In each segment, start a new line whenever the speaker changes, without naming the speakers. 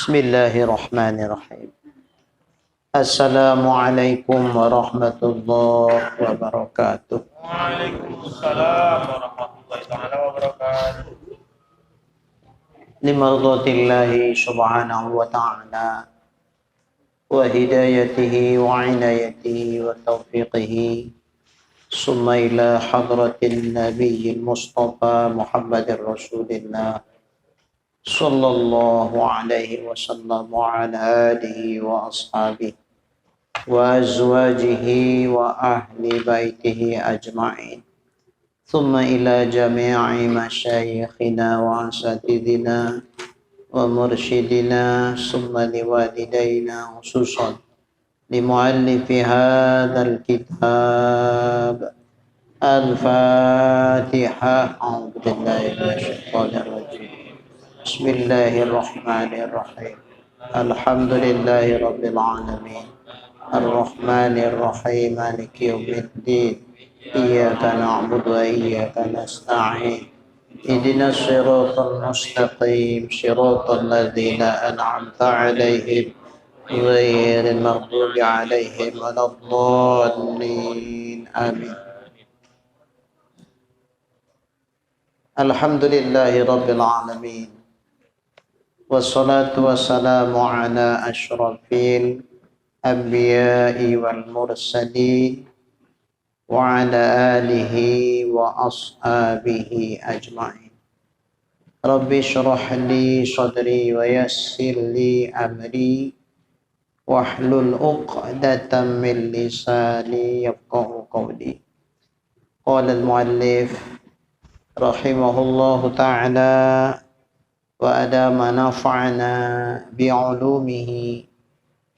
Bismillahirrahmanirrahim. Assalamualaikum warahmatullahi wabarakatuh.
Waalaikumsalam warahmatullahi taala wabarakatuh.
Limardatillahi subhanahu wa ta'ala wa hidayatihi wa inayatihi wa taufiqihi summa ila hadratin nabiyil mustafa Muhammadir Rasulillah sallallahu alaihi wasallam wa ala alihi wa ashabihi wa azwajihi wa ahli baitihi ajma'in. Thumma ila jami'i masyayikhina wa asatidina wa mursyidina summa liwalidayna khususan limuallifi hadzal kitab. Al-Fatihah. A'udzu billahi minasyaitonir rajim. Bismillahirrahmanirrahim. Alhamdulillahi rabbil alamin. Ar-Rahmanir Rahim. Maliki yaumiddin. Iyyaka na'budu wa iyyaka nasta'in. Ihdinas siratal mustaqim. Siratal ladzina an'amta 'alaihim ghairil maghdubi 'alaihim waladdallin. Amin. Alhamdulillahi rabbil alamin. Wassalatu wassalamu ala asyrafil anbiya'i wal mursalin wa ala alihi wa ashabihi ajma'in. Rabbi shrah li sadri wa yassir li amri wahlul 'uqdatam min lisani yafqahu qawli. Qala al-muallif rahimahullahu ta'ala wa adama nafa'ana bi'ulumihi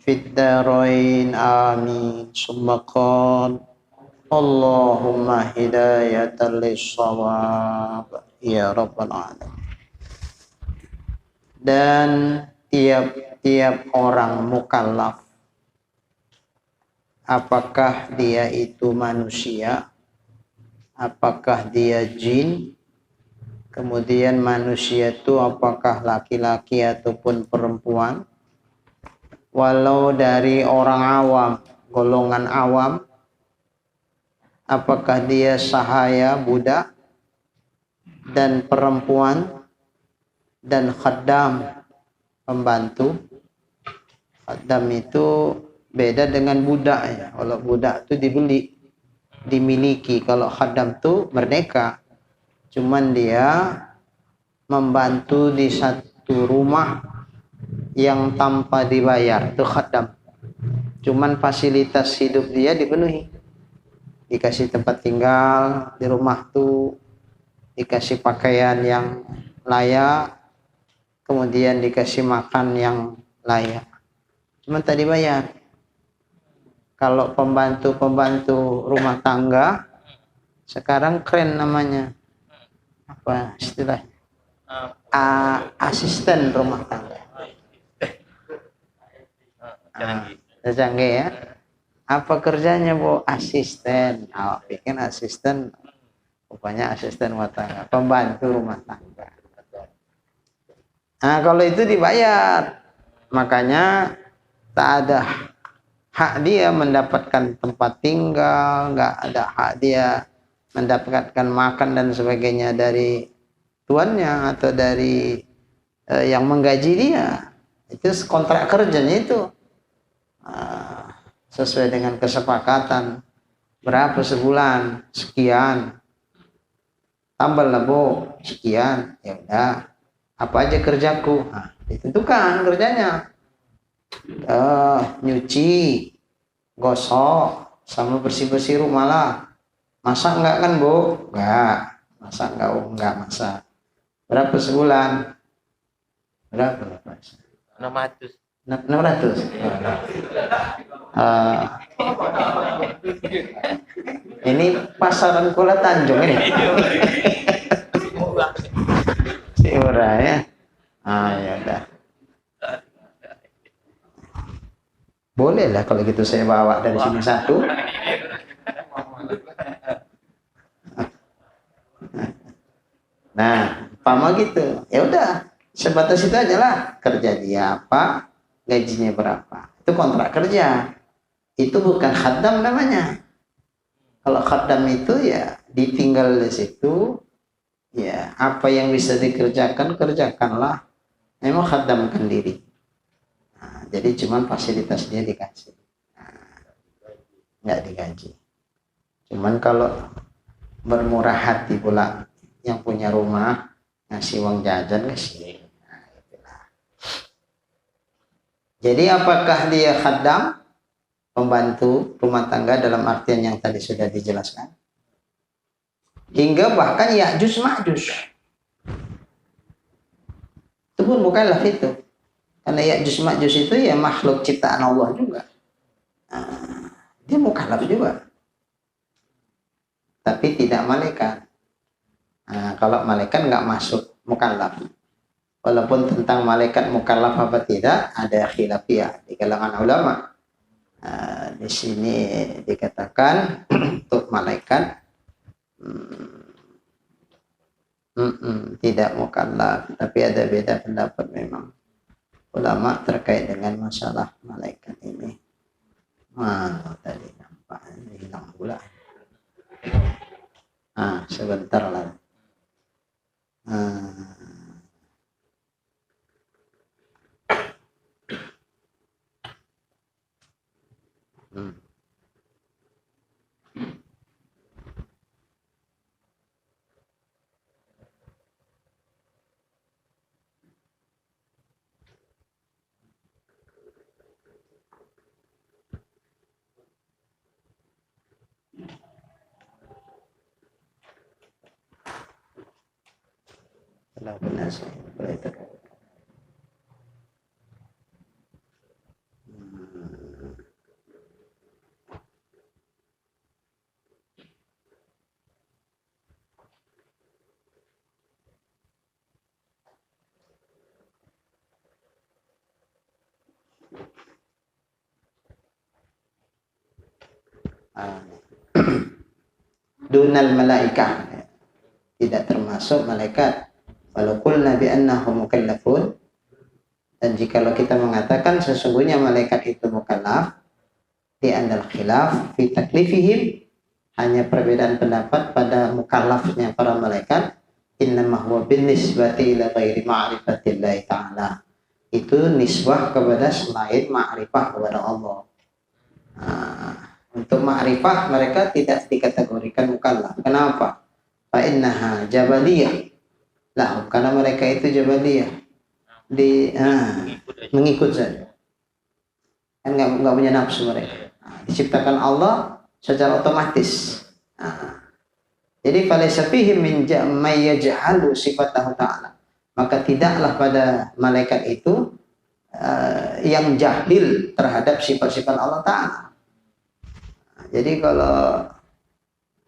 fid darain amin. Summa qala Allahumma hidayatan lis-shawab ya rabbal alamin. Dan tiap-tiap orang mukallaf, apakah dia itu manusia, apakah dia jin, kemudian manusia itu apakah laki-laki ataupun perempuan, walau dari orang awam, golongan awam, apakah dia sahaya, budak, dan perempuan, dan khaddam, pembantu. Khaddam itu beda dengan budak ya. Kalau budak itu dibeli, dimiliki. Kalau khaddam itu merdeka. Cuman dia membantu di satu rumah yang tanpa dibayar, itu khaddam. Cuman fasilitas hidup dia dipenuhi. Dikasih tempat tinggal di rumah tuh, dikasih pakaian yang layak, kemudian dikasih makan yang layak. Cuman tak dibayar. Kalau pembantu-pembantu rumah tangga sekarang keren namanya. Apa istilah? Asisten rumah tangga. Canggih ya. Apa kerjanya Bu? Asisten. Bikin asisten. Rupanya asisten rumah tangga, pembantu rumah tangga. Nah, kalau itu dibayar, makanya tak ada hak dia mendapatkan tempat tinggal, nggak ada hak dia mendapatkan makan dan sebagainya dari tuannya atau dari yang menggaji dia. Itu kontrak kerjanya itu sesuai dengan kesepakatan, berapa sebulan, sekian, tambah lah Bu, sekian, ya udah, apa aja kerjaku, ditentukan kerjanya, nyuci, gosok, sama bersih-bersih rumah lah. Masak enggak kan Bu? Enggak. Masak enggak? Oh, enggak masak. Berapa sebulan? Berapa?
600.
600. Ini pasaran Kuala Tanjung ini. Si murah ya. Ya udah. Boleh lah kalau gitu saya bawa dari sini satu. Nah, pama gitu. Ya udah, Sebatas itu aja lah. Kerja dia apa, gajinya berapa. Itu kontrak kerja. Itu bukan khaddam namanya. Kalau khaddam itu ya ditinggal di situ, ya apa yang bisa dikerjakan, kerjakanlah. Memang khaddamkan diri. Nah, jadi cuman fasilitas dia dikasih. Nah, nggak digaji. Cuman kalau bermurah hati pula yang punya rumah, ngasih uang jajan kasih. Nah, itulah. Jadi apakah dia khaddam? Pembantu rumah tangga dalam artian yang tadi sudah dijelaskan. Hingga bahkan Ya'juj Ma'juj. Itu pun mukallaf itu. Karena Ya'juj Ma'juj itu ya makhluk ciptaan Allah juga. Nah, dia mukallaf juga. Tapi tidak malaikat. Nah, kalau malaikat nggak masuk mukallaf. Walaupun tentang malaikat mukallaf apa tidak, ada khilafiyah di kalangan ulama. Di sini dikatakan untuk malaikat tidak mukallaf, tapi ada beda pendapat memang ulama terkait dengan masalah malaikat ini. Mana tadi nampak hilang pula. Sebentar lah. Kalau benar sih, boleh terkait. Dunal malaikah, tidak termasuk malaikat. Walau qulna bi annahum mukallafun, dan jikalau kita mengatakan sesungguhnya malaikat itu mukallaf, di andal khilaf fi taklifihim, hanya perbedaan pendapat pada mukallafnya para malaikat. Innama huwa bin nisbati ila ghairi ma'rifatillahi ta'ala, itu nisbah kepada selain ma'rifah kepada Allah. Untuk ma'rifah mereka tidak dikategorikan mukallaf. Kenapa? Fa innaha jabaliyah lahum, karena mereka itu jabaliyah, mengikut saja, kan nggak punya nafsu mereka. Diciptakan Allah secara otomatis. Jadi falaysa fihim min may yajhalu sifatahu ta'ala, maka tidaklah pada malaikat itu yang jahil terhadap sifat-sifat Allah Ta'ala. Jadi kalau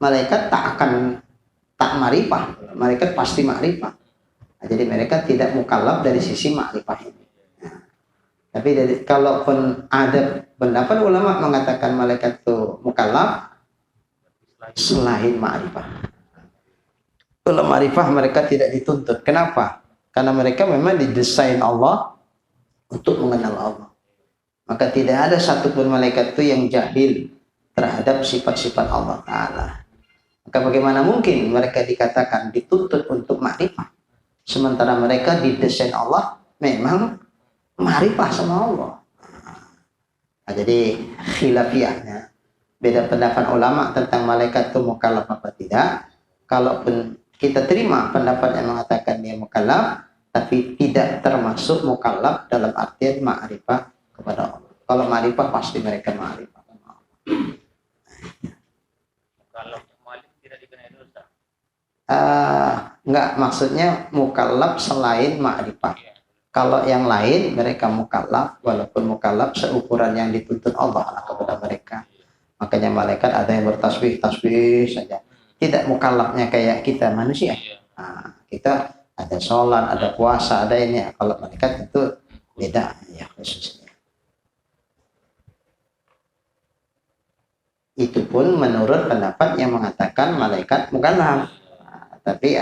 malaikat tak ma'rifah, malaikat pasti ma'rifah. Jadi mereka tidak mukallaf dari sisi ma'rifah ini. Tapi kalaupun ada pendapat ulama mengatakan malaikat itu mukallaf selain ma'rifah. Kalau ma'rifah mereka tidak dituntut. Kenapa? Karena mereka memang didesain Allah untuk mengenal Allah. Maka tidak ada satupun malaikat itu yang jahil terhadap sifat-sifat Allah Ta'ala. Maka bagaimana mungkin mereka dikatakan dituntut untuk ma'rifah, sementara mereka didesain Allah memang ma'rifah sama Allah. Jadi khilafiyahnya, beda pendapat ulama tentang malaikat itu mukallaf apa tidak. Kalaupun kita terima pendapat yang mengatakan dia mukallaf, tapi tidak termasuk mukallaf dalam artian ma'rifah kepada Allah. Kalau ma'rifah pasti mereka ma'rifah.
Kalau malik tidak dikenai dosa.
Enggak, maksudnya mukallaf selain ma'rifah. Kalau yang lain mereka mukallaf, walaupun mukallaf seukuran yang dituntut Allah kepada mereka. Makanya malaikat ada yang bertasbih saja. Tidak mukallafnya kayak kita manusia. Kita ada sholat, ada puasa, ada ini. Kalau malaikat itu beda ya khususnya. Itu pun menurut pendapat yang mengatakan malaikat mukallaf. Tapi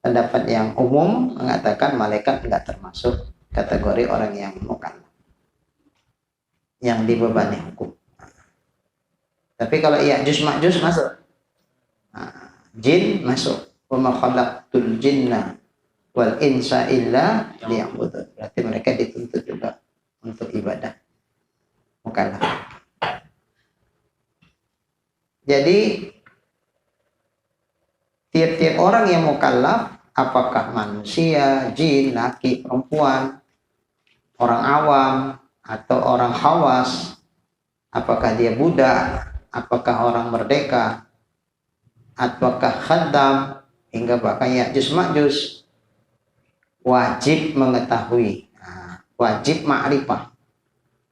Pendapat yang umum mengatakan malaikat enggak termasuk kategori orang yang mukallaf, yang dibebani hukum. Tapi kalau Ya'juj Ma'juj masuk. Jin masuk. Wa ma khalaqtul jinna wal insa illa liya'budun. Berarti mereka dituntut juga untuk ibadah mukallaf. Jadi tiap-tiap orang yang mukallaf, apakah manusia, jin, laki, perempuan, orang awam atau orang khawas, apakah dia budak, apakah orang merdeka, apakah khaddam, hingga bahkan Ya'juj Ma'juj, wajib mengetahui, wajib ma'rifah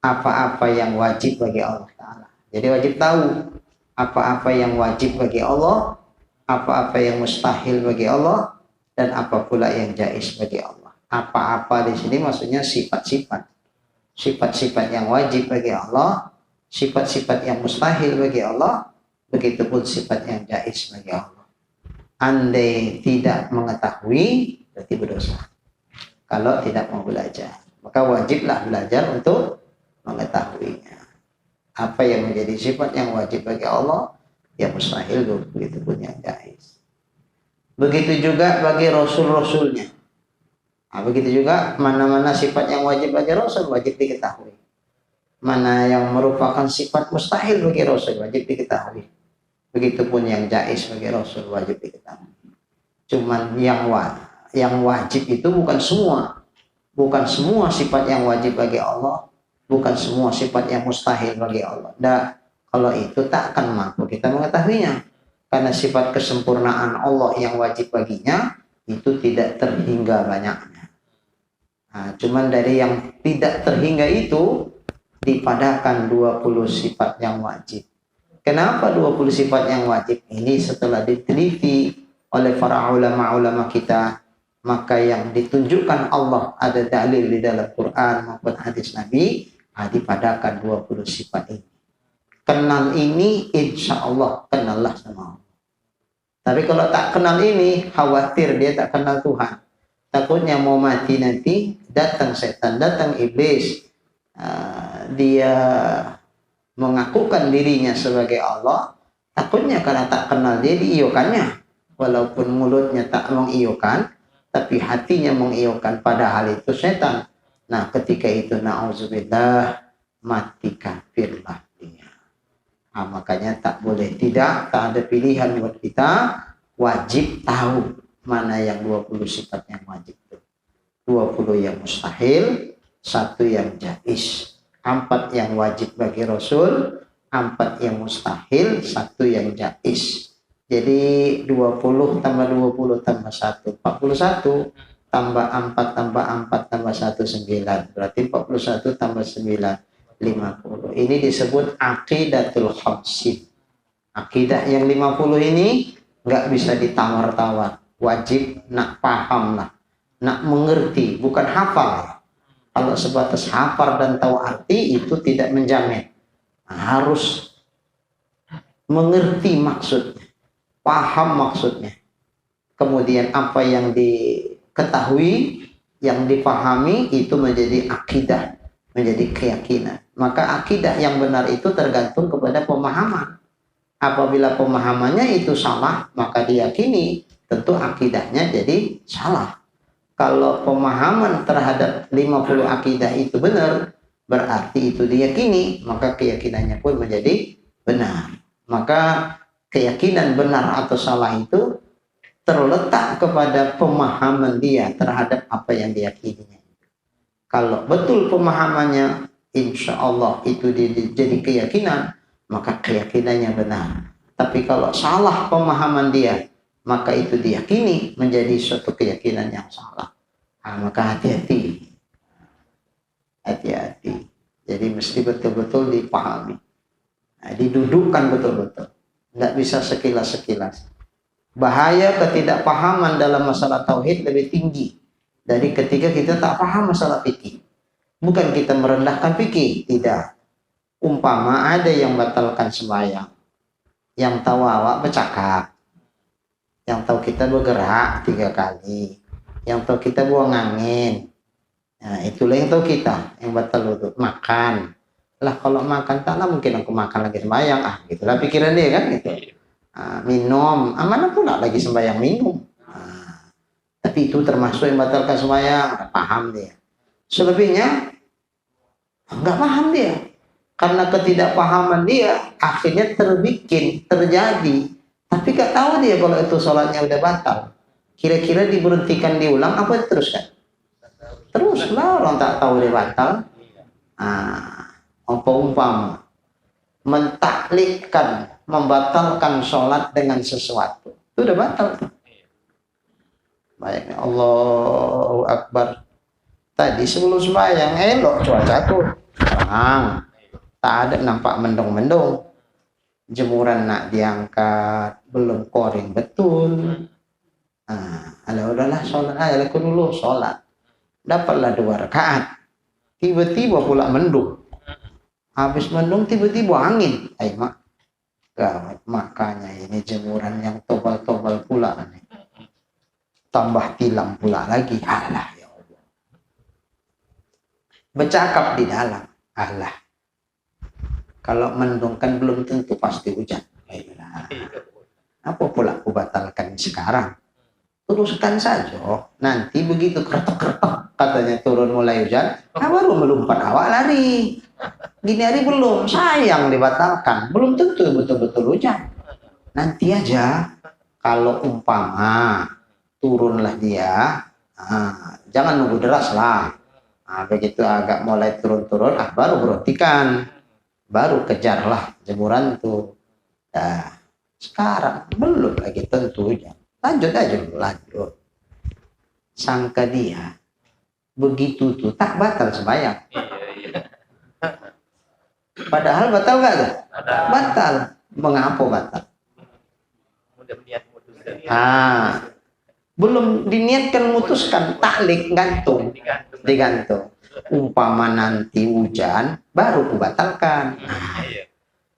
apa-apa yang wajib bagi Allah Ta'ala. Jadi wajib tahu apa-apa yang wajib bagi Allah, apa-apa yang mustahil bagi Allah, dan apa pula yang jaiz bagi Allah. Apa-apa di sini maksudnya sifat-sifat. Sifat-sifat yang wajib bagi Allah, sifat-sifat yang mustahil bagi Allah, begitupun sifat yang jaiz bagi Allah. Andai tidak mengetahui, berarti berdosa. Kalau tidak mau belajar, maka wajiblah belajar untuk mengetahuinya. Apa yang menjadi sifat yang wajib bagi Allah, yang mustahil, begitu pun yang jaiz. Begitu juga bagi rasul-rasulnya. Begitu juga mana-mana sifat yang wajib bagi rasul, wajib diketahui. Mana yang merupakan sifat mustahil bagi rasul, wajib diketahui. Begitupun yang jaiz bagi rasul, wajib diketahui. Cuman yang wajib itu bukan semua. Bukan semua sifat yang wajib bagi Allah, bukan semua sifat yang mustahil bagi Allah. Nah, kalau itu tak akan mampu kita mengetahuinya. Karena sifat kesempurnaan Allah yang wajib baginya itu tidak terhingga banyaknya. Cuman dari yang tidak terhingga itu dipadakan 20 sifat yang wajib. Kenapa 20 sifat yang wajib? Ini setelah diteliti oleh para ulama-ulama kita, maka yang ditunjukkan Allah ada dalil di dalam Quran maupun hadis Nabi, dipadakan 20 sifat ini. Kenal ini, insya Allah kenallah sama Allah. Tapi kalau tak kenal ini, khawatir dia tak kenal Tuhan. Takutnya mau mati nanti, datang setan, datang iblis. Dia mengakukan dirinya sebagai Allah. Takutnya karena tak kenal dia, diiyokannya. Walaupun mulutnya tak mengiyokan, tapi hatinya mengiyokan, padahal itu setan. Nah, ketika itu na'udzubillah, mati kafirlah dia. Makanya tak boleh tidak, tak ada pilihan buat kita, wajib tahu mana yang 20 sifat yang wajib itu. 20 yang mustahil, 1 yang jaiz. 4 yang wajib bagi Rasul, 4 yang mustahil, 1 yang jaiz. Jadi 20 tambah 20 tambah 1, 41, tambah 4 tambah 4 tambah 1, 9. Berarti 41 tambah 9, 50. Ini disebut aqidatul khamsin. Akidah yang 50 ini nggak bisa ditawar-tawar. Wajib nak paham lah, nak mengerti, bukan hafal. Kalau sebatas hafal dan tahu arti itu tidak menjamin. Harus mengerti maksudnya, paham maksudnya. Kemudian apa yang diketahui, yang dipahami itu menjadi akidah, menjadi keyakinan. Maka akidah yang benar itu tergantung kepada pemahaman. Apabila pemahamannya itu salah, maka diyakini, tentu akidahnya jadi salah. Kalau pemahaman terhadap 50 akidah itu benar, berarti itu diyakini, maka keyakinannya pun menjadi benar. Maka keyakinan benar atau salah itu terletak kepada pemahaman dia terhadap apa yang diyakininya. Kalau betul pemahamannya, insya Allah itu jadi keyakinan, maka keyakinannya benar. Tapi kalau salah pemahaman dia, maka itu diyakini menjadi suatu keyakinan yang salah. Maka hati-hati. Hati-hati. Jadi mesti betul-betul dipahami. Didudukkan betul-betul. Tidak bisa sekilas-sekilas. Bahaya ketidakpahaman dalam masalah tauhid lebih tinggi dari ketika kita tak paham masalah fikih. Bukan kita merendahkan fikih, tidak. Umpama ada yang batalkan sembahyang, yang tawawa bercakap. Yang tahu kita bergerak 3 kali. Yang tahu kita buang angin. Nah, itulah yang tahu kita. Yang batal wudhu. Makan. Lah kalau makan taklah mungkin aku makan lagi sembahyang. Gitulah pikiran dia kan gitu. Minum. Mana pula lagi sembahyang minum. Tapi itu termasuk yang batalkan sembahyang. Paham dia. Selebihnya nggak paham dia. Karena ketidakpahaman dia akhirnya terjadi. Tapi gak tahu dia kalau itu sholatnya udah batal. Kira-kira diberhentikan diulang apa diteruskan? Terus lah, orang tak tahu dia batal. Umpama mentaklikkan, membatalkan sholat dengan sesuatu, itu udah batal. Baiknya Allahu Akbar. Tadi sebelum sembahyang elok cuaca tuh terang, tak ada nampak mendung-mendung. Jemuran nak diangkat, belum koring betul. Udahlah sholat aja, laku dulu sholat. Dapatlah 2 rakaat. Tiba-tiba pula mendung. Habis mendung tiba-tiba angin. Mak, gawat. Makanya ini jemuran yang tebal-tebal pula nih. Tambah tilam pula lagi. Alah ya Allah. Bercakap di dalam. Alah. Kalau mendung kan belum tentu pasti hujan. Apa pula aku batalkan sekarang? Teruskan saja. Nanti begitu kertok-kertok katanya turun mulai hujan, baru melompat awak lari. Gini hari belum, sayang dibatalkan. Belum tentu betul-betul hujan. Nanti aja kalau umpama turunlah dia, jangan nunggu deras lah. Begitu agak mulai turun-turun, baru berhentikan. Baru kejarlah jemuran tuh. Sekarang belum lagi tentu hujan. Lanjut aja dulu, lanjut. Sangka dia begitu tuh tak batal sembahyang. Padahal batal gak tuh? Batal. Mengapa batal? Belum diniatkan memutuskan, taklik gantung, digantung. Umpama nanti hujan baru kubatalkan.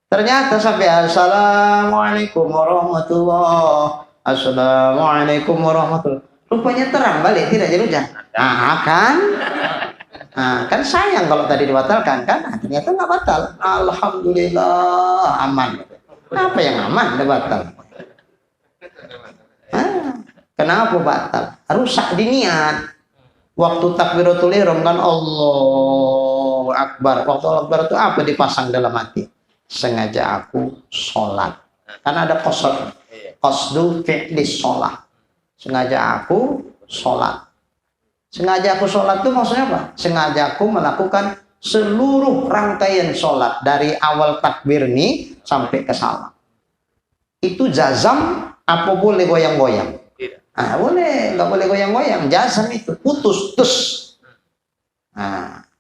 Ternyata sampai assalamualaikum warahmatullahi. Assalamualaikum warahmatullahi. Rupanya terang balik, tidak jadi hujan. Kan sayang kalau tadi dibatalkan kan. Ternyata nggak batal. Alhamdulillah aman. Apa yang aman? Udah batal. Kenapa batal? Rusak di niat. Waktu takbiratul ihram kan Allahu Akbar. Waktu Allahu Akbar itu apa dipasang dalam hati? Sengaja aku sholat. Karena ada qasdu fi'li sholat. Sengaja aku sholat. Sengaja aku sholat itu maksudnya apa? Sengaja aku melakukan seluruh rangkaian sholat dari awal takbir ini sampai ke salam. Itu jazam apa boleh goyang-goyang? Boleh, nggak boleh goyang-goyang. Jazam itu putus, tus.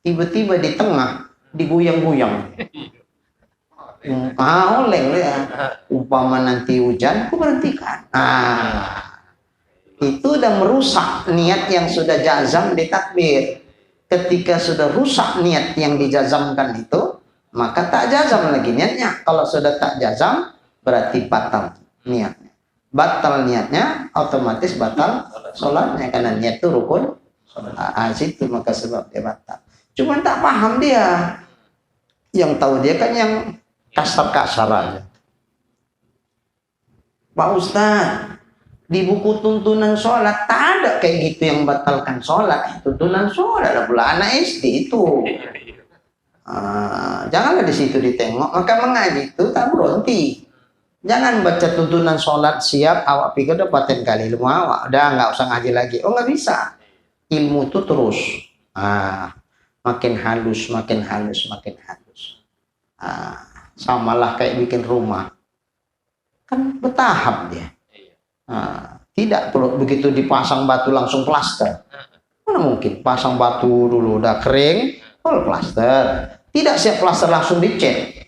Tiba-tiba di tengah digoyang-goyang. Oleng ya. Umpama nanti hujan, aku berhentikan. Itu udah merusak niat yang sudah jazam di takbir. Ketika sudah rusak niat yang dijazamkan itu, maka tak jazam lagi niatnya. Kalau sudah tak jazam, berarti batal niatnya. Batal niatnya, otomatis batal sholatnya. Karena niat itu rukun. Situ maka sebab dia batal. Cuma tak paham dia. Yang tahu dia kan yang kasar-kasar aja. Pak Ustadz, di buku tuntunan sholat tak ada kayak gitu yang batalkan sholat. Tuntunan sholat lah pula anak SD itu. Janganlah di situ ditengok. Maka mengaji itu tak berhenti. Jangan baca tuntunan sholat siap awak pikir udah paten kali ilmu awak. Udah nggak usah ngaji lagi. Nggak bisa. Ilmu itu terus. Makin halus, makin halus, makin halus. Samalah kayak bikin rumah. Kan bertahap dia. Tidak perlu begitu dipasang batu langsung plaster. Mana mungkin pasang batu dulu udah kering, plaster. Tidak siap plaster langsung dicat.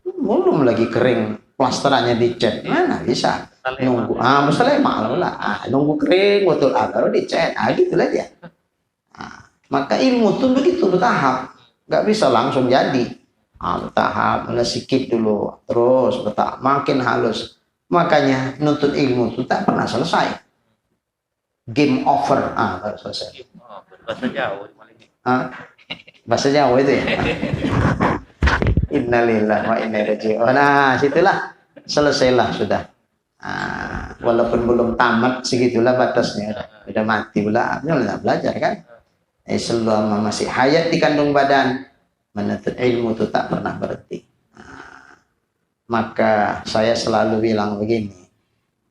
Belum lagi kering plasterannya dicat. Mana bisa? Nunggu. Misalnya malam lah. Nunggu kering betul baru dicat. Gitulah dia. Maka ilmu tuh begitu bertahap. Gak bisa langsung jadi. Bertahap, sedikit dulu, terus bertahap, makin halus. Makanya nuntut ilmu itu tak pernah selesai. Game over, baru selesai.
Oh, bahasa Jawa maling.
Bahasa Jawa itu ya. Innalillahi wa inna ilaihi raji'un. Nah, situlah selesailah sudah. Walaupun belum tamat segitulah batasnya. Udah mati pula, nggak belajar kan? Selama masih hayat di kandung badan, menuntut ilmu itu tak pernah berhenti. Maka saya selalu bilang begini,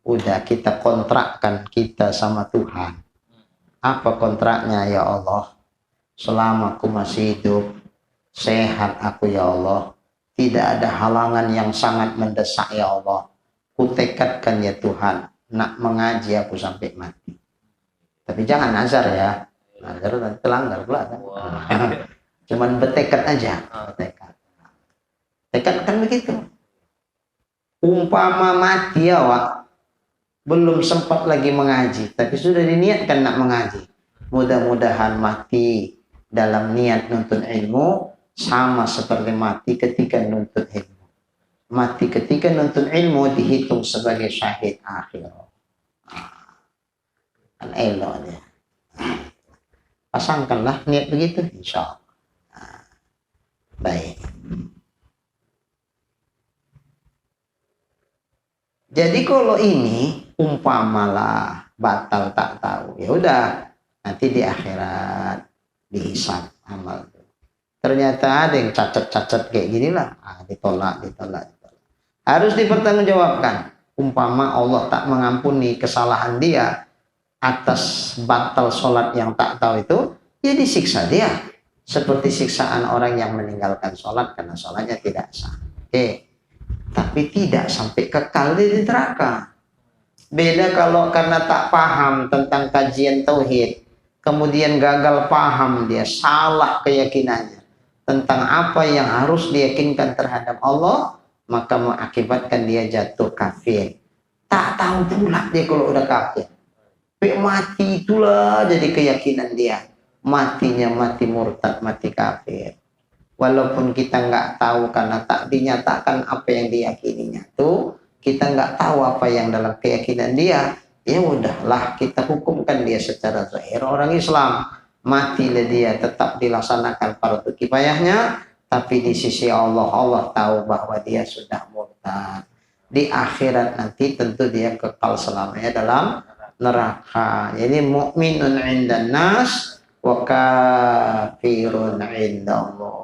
udah kita kontrakkan kita sama Tuhan. Apa kontraknya ya Allah? Selama aku masih hidup, sehat aku ya Allah, tidak ada halangan yang sangat mendesak ya Allah. Kutekadkan ya Tuhan, nak mengaji aku sampai mati. Tapi jangan nazar ya, nazar dan telanggar pula kan. Cuman bertekad aja, bertekad. Tekad kan begitu. Umpama mati ya Wak, belum sempat lagi mengaji, tapi sudah diniatkan nak mengaji. Mudah-mudahan mati dalam niat nuntut ilmu sama seperti mati ketika nuntut ilmu. Mati ketika nuntut ilmu dihitung sebagai syahid akhir. Kan elok dia. Pasangkanlah niat begitu, insya Allah. Baik. Jadi kalau ini umpamalah batal tak tahu, ya udah nanti di akhirat dihisab amal. Ternyata ada yang cacat-cacat kayak gini lah, ditolak. Harus dipertanggungjawabkan. Umpama Allah tak mengampuni kesalahan dia atas batal sholat yang tak tahu itu, ya disiksa dia. Seperti siksaan orang yang meninggalkan sholat karena sholatnya tidak sah. Oke. Tapi tidak sampai kekal di neraka. Beda kalau karena tak paham tentang kajian tauhid, kemudian gagal paham, dia salah keyakinannya tentang apa yang harus diyakinkan terhadap Allah, maka mengakibatkan dia jatuh kafir. Tak tahu pula dia kalau udah kafir. Mati itulah jadi keyakinan dia. Matinya mati murtad, mati kafir. Walaupun kita nggak tahu karena tak dinyatakan apa yang diyakininya tuh, kita nggak tahu apa yang dalam keyakinan dia, ya udahlah kita hukumkan dia secara zahir orang Islam. Matilah dia, tetap dilaksanakan fardu kifayahnya, tapi di sisi Allah, Allah tahu bahwa dia sudah murtad. Di akhirat nanti tentu dia kekal selamanya dalam neraka. Jadi mukminun 'indan nas wa kafirun 'indallah.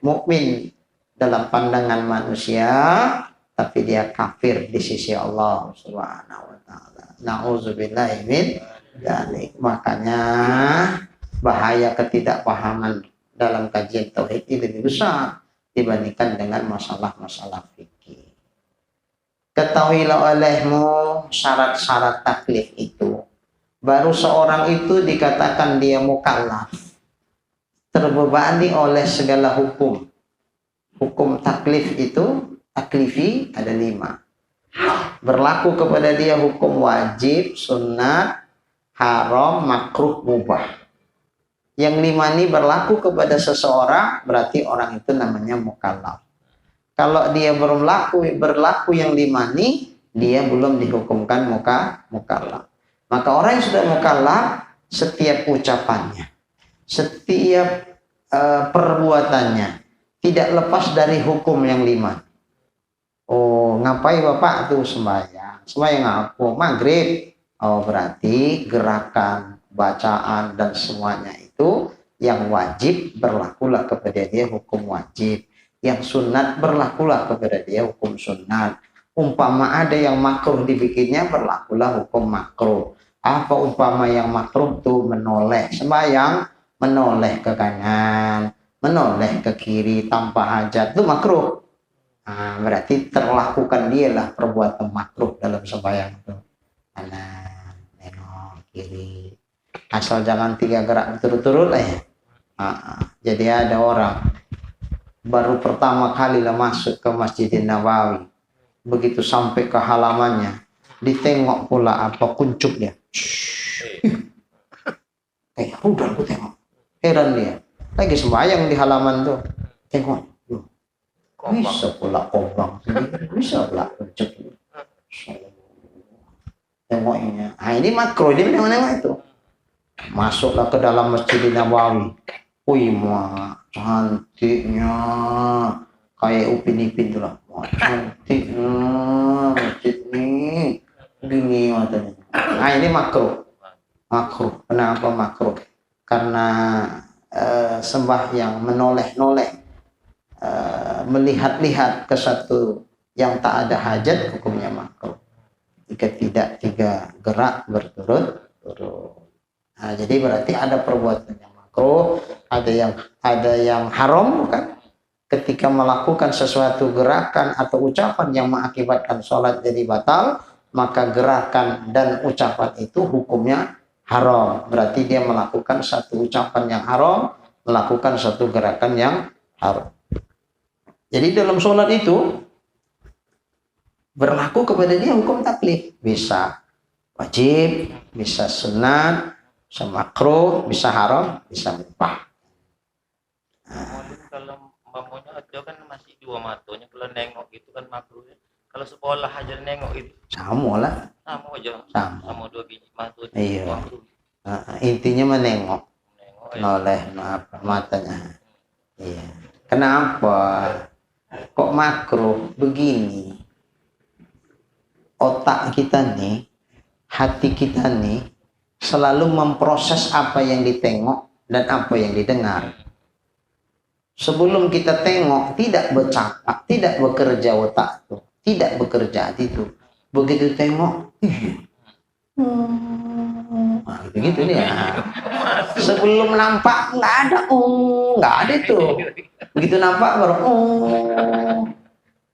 Mukmin dalam pandangan manusia, tapi dia kafir di sisi Allah Subhanahu wa taala. Nauzubillahi min dzalik. Makanya bahaya ketidakpahaman dalam kajian tauhid ini lebih besar dibandingkan dengan masalah-masalah fikih. Ketahuilah olehmu syarat-syarat taklif itu. Baru seorang itu dikatakan dia mukallaf, terbebani oleh segala hukum. Hukum taklif itu, taklifi ada 5. Berlaku kepada dia hukum wajib, sunnat, haram, makruh, mubah. Yang 5 ini berlaku kepada seseorang, berarti orang itu namanya mukallaf. Kalau dia belum berlaku yang 5 ini, dia belum dihukumkan mukallaf. Maka orang yang sudah mukallaf, setiap ucapannya, setiap perbuatannya tidak lepas dari hukum yang 5. Oh, ngapain Bapak tuh sembahyang? Sembahyang apa? Maghrib. Oh, berarti gerakan, bacaan dan semuanya itu yang wajib berlakulah kepada dia hukum wajib. Yang sunat berlakulah kepada dia hukum sunat. Umpama ada yang makruh dibikinnya, berlakulah hukum makruh. Apa umpama yang makruh tuh menoleh sembahyang, menoleh ke kanan, menoleh ke kiri tanpa hajat, itu makruh. Nah, berarti terlakukan dialah perbuatan makruh dalam sembahyang itu. Kanan, nengok, kiri. Asal jangan 3 gerak berturut-turut lah ya. Jadi ada orang baru pertama kali lah masuk ke Masjidin Nabawi. Begitu sampai ke halamannya, ditengok pula apa kuncup dia. Udah aku tengok. Heran dia. Lagi sembahyang di halaman tuh. Tengok. Bisa pula kobang. Bisa pula kuncup. tengoknya. Nah, ini makro, dia menengok itu. Masuklah ke dalam Masjid Nabawi. Wih, cantiknya. Kayak Upin Ipin tuh lah. Wah, cantiknya masjid ini. Gini matanya. Nah, ini makro. Makro. Kenapa makro? Karena sembahyang menoleh-noleh, melihat-lihat ke satu yang tak ada hajat, hukumnya makro. Jika tidak 3 gerak berturut-turut. Nah, jadi berarti ada perbuatan yang makruh, ada yang haram, kan? Ketika melakukan sesuatu gerakan atau ucapan yang mengakibatkan sholat jadi batal, maka gerakan dan ucapan itu hukumnya haram. Berarti dia melakukan satu ucapan yang haram, melakukan satu gerakan yang haram. Jadi dalam sholat itu berlaku kepada dia hukum taklif. Bisa wajib, bisa sunat, bisa makruh, bisa haram, bisa mubah.
Kalau mamanya ada kan masih 2 matanya, kalau nengok itu kan makruh. Kalau sekolah aja nengok itu
Sama lah.
sama aja. Sama 2 biji mata.
Iya. Intinya menengok, noleh matanya. Iya. Kenapa? Kok makruh begini? Otak kita nih, hati kita nih selalu memproses apa yang ditengok dan apa yang didengar. Sebelum kita tengok, tidak bercakap, tidak bekerja otak itu, tidak bekerja hati itu. Begitu tengok, nah, gitu nih ya. Sebelum nampak nggak ada, nggak ada itu. Begitu nampak baru,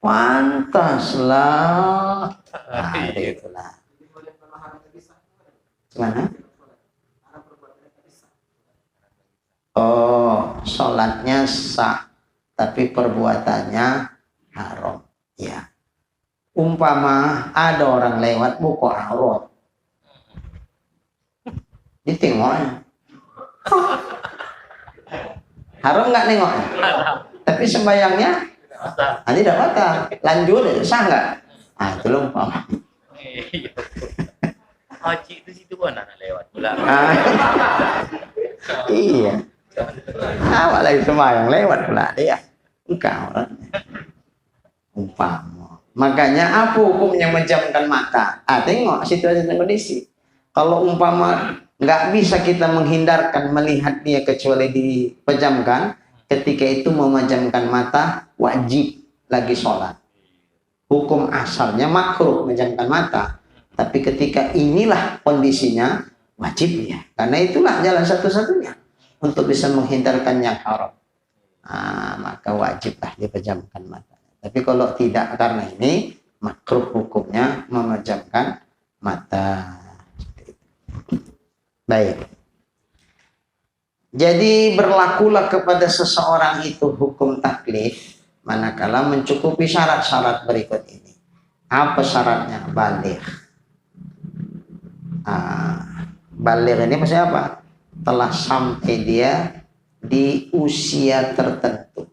pantaslah. Nah, itulah. Gimana? Oh, sholatnya sah, tapi perbuatannya haram. Ya. Umpama ada orang lewat buka aurat, ditengoknya. Haram nggak nengoknya? Tapi sembayangnya, tidak batal. Lanjut, sah nggak? Ah, itu loh umpama.
Haji itu situ mana lewat pula.
Iya. Awak lagi sembahyang lewat pula dia. Engkau umpama. Makanya apa hukumnya menjamkan mata? Tengok situasi dan kondisi. Kalau umpama nggak bisa kita menghindarkan melihat dia kecuali dipejamkan, ketika itu memejamkan mata wajib lagi sholat. Hukum asalnya makruh menjamkan mata. Tapi ketika inilah kondisinya, wajib ya. Karena itulah jalan satu-satunya untuk bisa menghindarkan yang haram. Maka wajiblah dipejamkan mata. Tapi kalau tidak karena ini, makruh hukumnya memejamkan mata. Baik. Jadi berlakulah kepada seseorang itu hukum taklif manakala mencukupi syarat-syarat berikut ini. Apa syaratnya? Baligh. Baligh ini maksudnya apa? Telah sampai dia di usia tertentu.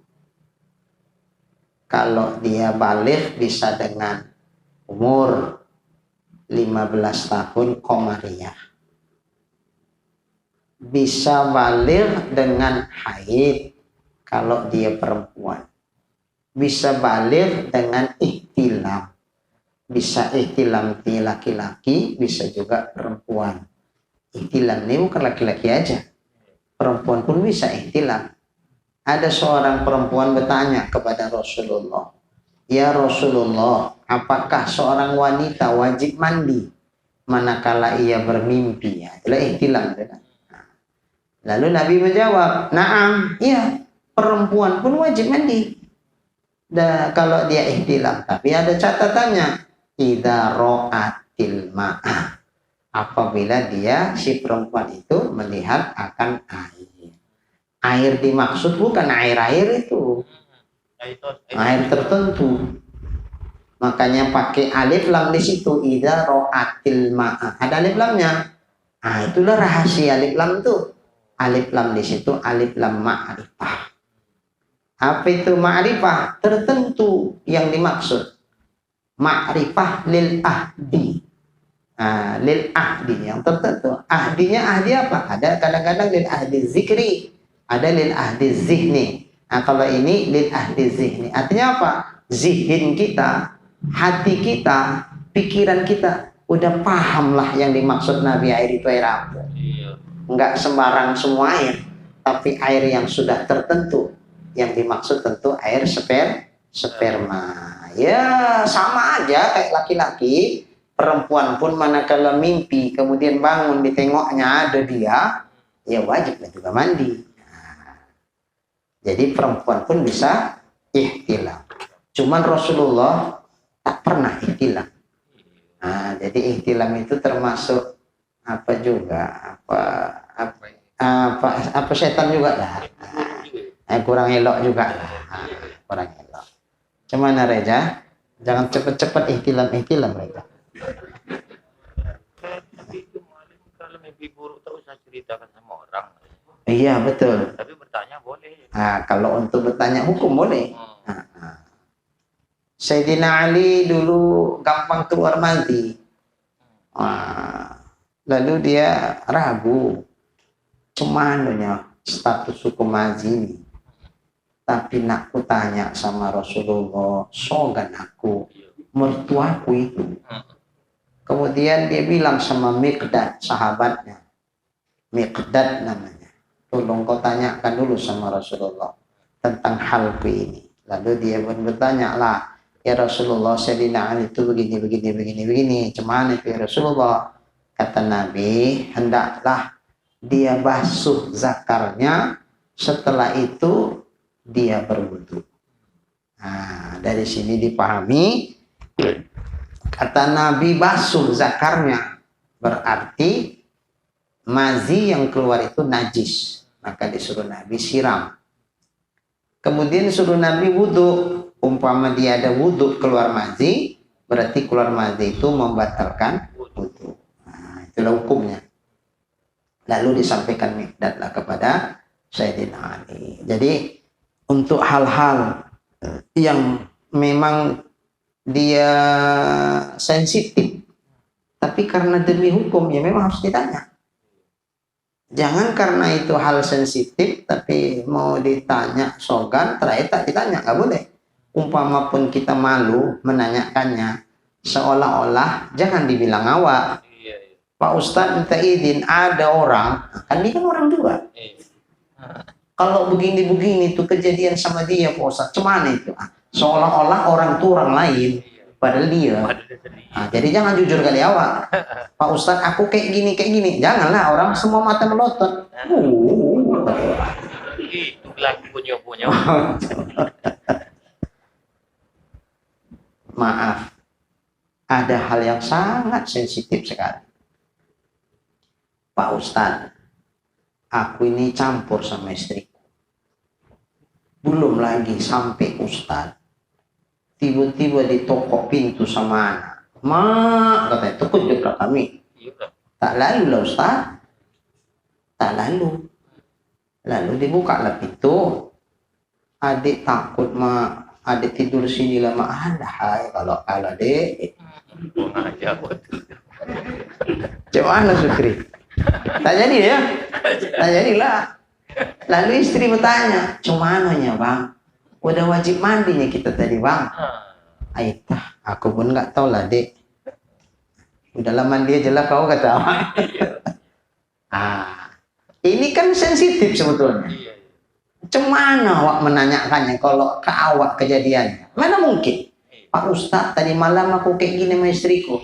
Kalau dia baligh bisa dengan umur 15 tahun komariah. Bisa baligh dengan haid kalau dia perempuan. Bisa baligh dengan ihtilam. Bisa ihtilam di laki-laki, bisa juga perempuan. Ihtilam ini bukan laki-laki aja. Perempuan pun bisa ihtilam. Ada seorang perempuan bertanya kepada Rasulullah, "Ya Rasulullah, apakah seorang wanita wajib mandi manakala ia bermimpi?" Itulah ihtilam. Lalu Nabi menjawab, "Na'am, iya, perempuan pun wajib mandi kalau dia ihtilam. Tapi ada catatannya, idza ra'atil ma'a." Apabila dia, si perempuan itu melihat akan air. Air dimaksud bukan air-air itu. Air tertentu. Makanya pakai alif lam di situ, idza ra'atil ma'a. Ada alif lamnya. Itulah rahasia alif lam itu. Alif lam di situ alif lam ma'rifah. Apa itu ma'rifah? Tertentu yang dimaksud. ma'rifah lil ahdi. Nah, lil ahdi yang tertentu. Ahdinya ahdi apa? Ada kadang-kadang lil ahdi zikri, ada lil ahdi zihni. Nah, kalau ini lil ahdi zihni. Artinya apa? Zihin kita, hati kita, pikiran kita udah paham lah yang dimaksud Nabi air itu air apa.
Iya.
Enggak sembarang semua air, tapi air yang sudah tertentu. Yang dimaksud tentu air sperma. Ya sama aja kayak laki-laki. Perempuan pun manakala mimpi kemudian bangun ditengoknya ada dia, ya wajiblah juga mandi. Nah, jadi perempuan pun bisa ihtilam. Cuman Rasulullah tak pernah ihtilam. Nah, jadi ihtilam itu termasuk apa juga, apa setan juga lah. Kurang elok juga lah. Kurang elok. Cuman Reja, jangan cepet-cepet ihtilam Reja.
Tapi itu malam kalau mimpi buruk tak usah ceritakan sama orang.
Iya betul.
Tapi bertanya boleh.
Nah, kalau untuk bertanya hukum boleh. Sayyidina Ali dulu gampang keluar mandi. Lalu dia ragu. Cumannya status hukum haji ini. Tapi nak ku tanya sama Rasulullah, sogan aku, mertuaku itu. Kemudian dia bilang sama Miqdad, sahabatnya. Miqdad namanya. Tolong kau tanyakan dulu sama Rasulullah tentang halku ini. Lalu dia pun bertanya lah, ya Rasulullah, Sayyidina Ali itu begini. Cuman itu ya Rasulullah. Kata Nabi, hendaklah dia basuh zakarnya, setelah itu dia berwudu. Nah, dari sini dipahami, kata Nabi basuh zakarnya, berarti mazi yang keluar itu najis. Maka disuruh Nabi siram. Kemudian suruh Nabi wudu. Umpama dia ada wudu keluar mazi, berarti keluar mazi itu membatalkan wudu. Nah, itulah hukumnya. Lalu disampaikan Miqdadlah kepada Sayyidina Ali. Jadi untuk hal-hal yang memang dia sensitif, tapi karena demi hukum ya memang harus ditanya. Jangan karena itu hal sensitif tapi mau ditanya sogan terakhir tak ditanya, nggak boleh. Umpama pun kita malu menanyakannya, seolah-olah jangan dibilang awak. Pak Ustadz minta izin, ada orang, kan dia kan orang juga. Kalau begini-begini tuh kejadian sama dia Pak Ustadz, cuman itu seolah-olah orang tuh orang lain, padahal dia. Nah, jadi jangan jujur kali awak. Pak Ustadz aku kayak gini. Janganlah orang semua mata melotot.
Itu lagi punya.
Maaf, ada hal yang sangat sensitif sekali. Pak Ustadz, aku ini campur sama istriku. Belum lagi sampai Ustadz, tiba-tiba ditokok pintu sama anak. Mak, katanya, itu kejutlah kami. Tak lalu lah Ustadz. Tak lalu. Lalu dibukalah pintu. Adik takut mak, adik tidur sini lah mak. Alah, kalau adik. Cuman Sukri. Tak jadi ya? Tak jadilah. Lalu istri bertanya, cumananya bang? Udah wajib mandinya kita tadi bang. Aitah, aku pun nggak tahu lah dek. Udahlah mandi aja lah kau kata. Ini kan sensitif sebetulnya. Cemana awak menanyakannya kalau ke awak kejadiannya? Mana mungkin? Pak Ustadz tadi malam aku kayak gini sama istriku.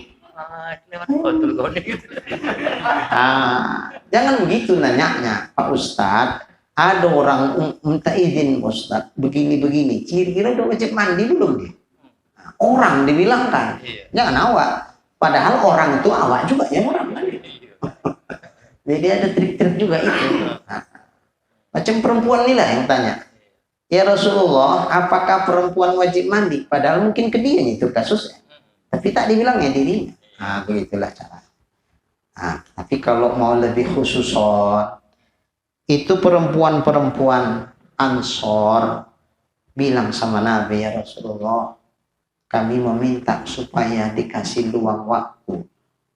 Jangan begitu nanyanya, Pak Ustadz. Ada orang minta izin Ustadz begini. Kira-kira udah wajib mandi belum dia? Orang dibilangkan, jangan awak. Padahal orang itu awak juga yang orang kan. Jadi ada trik-trik juga itu. Macam perempuan inilah yang tanya, ya Rasulullah, apakah perempuan wajib mandi? Padahal mungkin ke dia itu kasusnya, tapi tak dibilangnya dirinya. Begitulah cara. Tapi kalau mau lebih khusus, itu perempuan-perempuan Ansor bilang sama Nabi, ya Rasulullah, kami meminta supaya dikasih luang waktu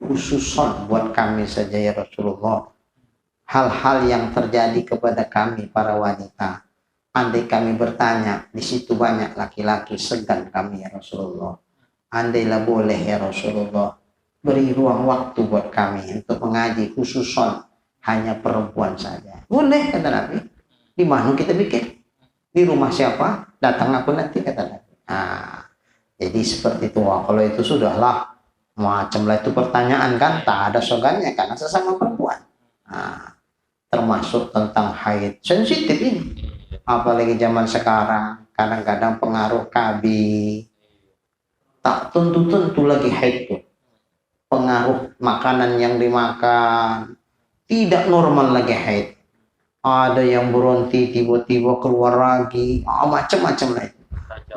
khususon buat kami saja ya Rasulullah. Hal-hal yang terjadi kepada kami para wanita, andai kami bertanya, di situ banyak laki-laki, segan kami ya Rasulullah. Andailah boleh ya Rasulullah, beri ruang waktu buat kami untuk mengaji khususon hanya perempuan saja. Boleh kata Nabi. Di mana kita bikin? Di rumah siapa? Datang aku nanti kata Nabi. Nah, jadi seperti itu. Wah, kalau itu sudahlah macam lah itu pertanyaan kan, tak ada sogannya karena sesama perempuan. Nah, termasuk tentang haid, sensitif ini. Apalagi zaman sekarang, kadang-kadang pengaruh KB, tak tentu-tentu lagi haid tuh. Pengaruh makanan yang dimakan, tidak normal lagi haid. Ada yang berhenti tiba-tiba keluar lagi, macam-macam lah itu.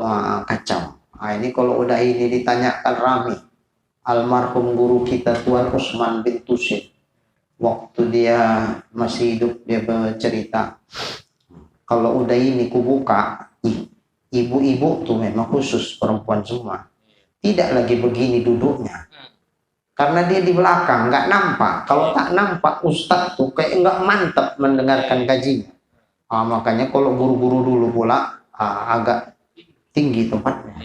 Wah, kacau. Nah, ini kalau udah ini ditanyakan rame. Almarhum guru kita Tuan Usman bin Tusid, waktu dia masih hidup dia bercerita, kalau udah ini kubuka, ibu-ibu tuh memang khusus perempuan semua, tidak lagi begini duduknya. Karena dia di belakang, nggak nampak. Kalau tak nampak, ustadz tuh kayak nggak mantap mendengarkan gajinya. Makanya kalau guru-guru dulu pula agak tinggi tempatnya.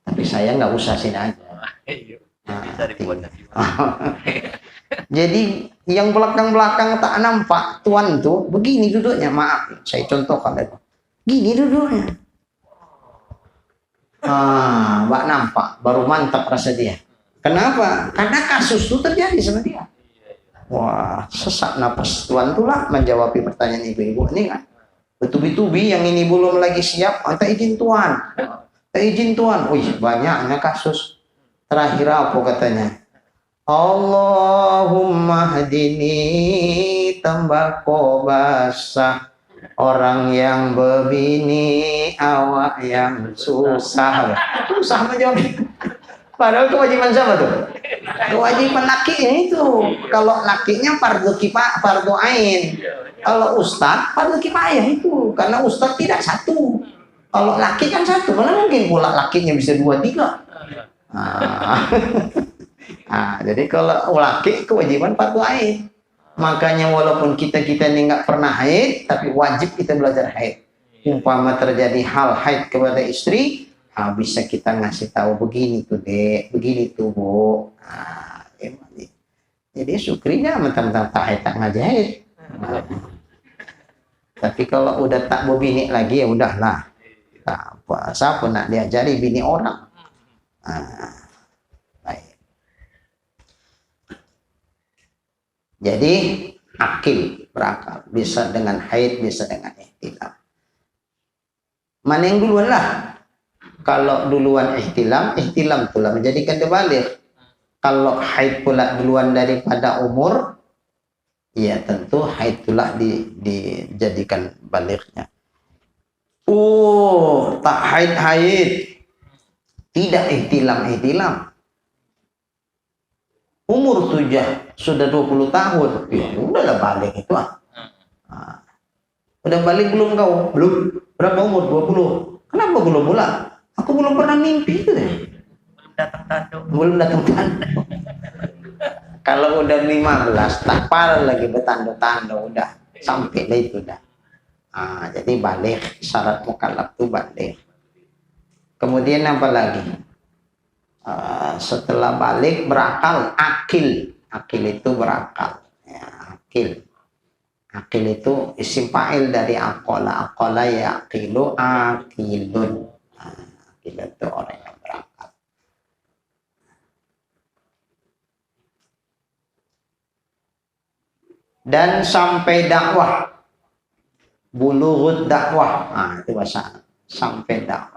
Tapi saya nggak usah sini aja. Jadi yang belakang-belakang tak nampak, tuan tuh begini duduknya. Maaf, saya contohkan itu. Gini duduknya. Mbak nampak, baru mantap rasa dia. Kenapa? Karena kasus itu terjadi sama dia. Wah, sesak napas tuan tuh lah menjawab pertanyaan ibu-ibu ini kan. Betubi-tubi yang ini belum lagi siap, tak izin tuan. Tak izin tuan. Wih, banyaknya kasus. Terakhir apa katanya? Allahumma hadini tembakau basah. Orang yang berbini, awak yang susah. Susah menjawab. Padahal kewajiban siapa tuh? Kewajiban lakinya itu. Kalau lakinya fardu kifayah, fardu ain. Kalau ustadz fardu kifayah itu. Karena ustadz tidak satu. Kalau laki kan satu. Mana mungkin pula lakinya bisa 2, 3. Jadi kalau laki kewajiban fardu ain. Makanya walaupun kita ini nggak pernah haid, tapi wajib kita belajar haid. Umpama terjadi hal haid kepada istri, bisa kita ngasih tahu begini tuh dek, begini tuh bu. Jadi syukrinya mentang-mentang tak haid tak ngajahid. Tapi kalau udah tak berbini lagi ya udahlah. Tak puasa pun nak diajari bini orang. Baik. Jadi akil berakal, bisa dengan haid, bisa dengan ihtilam. Mana yang duluan lah? Kalau duluan ihtilam itulah menjadikan dia baligh. Kalau haid pula duluan daripada umur, ya tentu haid itulah dijadikan balighnya. Tak haid, tidak ihtilam. Umur sudah 20 tahun, ya udahlah balik itu Udah balik belum kau? Belum. Berapa umur? 20. Kenapa belum pula? Aku belum pernah mimpi itu deh. Belum datang tanda. Kalau udah 15, tak parah lagi bertanda-tanda udah sampai lah itu dah. Jadi balik, syarat mukallaf itu balik. Kemudian apa lagi? Setelah balik berakal, akil itu berakal ya, akil itu isim fa'il dari aqala ya akilun akil itu orang yang berakal. Dan sampai dakwah, bulughud dakwah, itu bahasa sampai dakwah.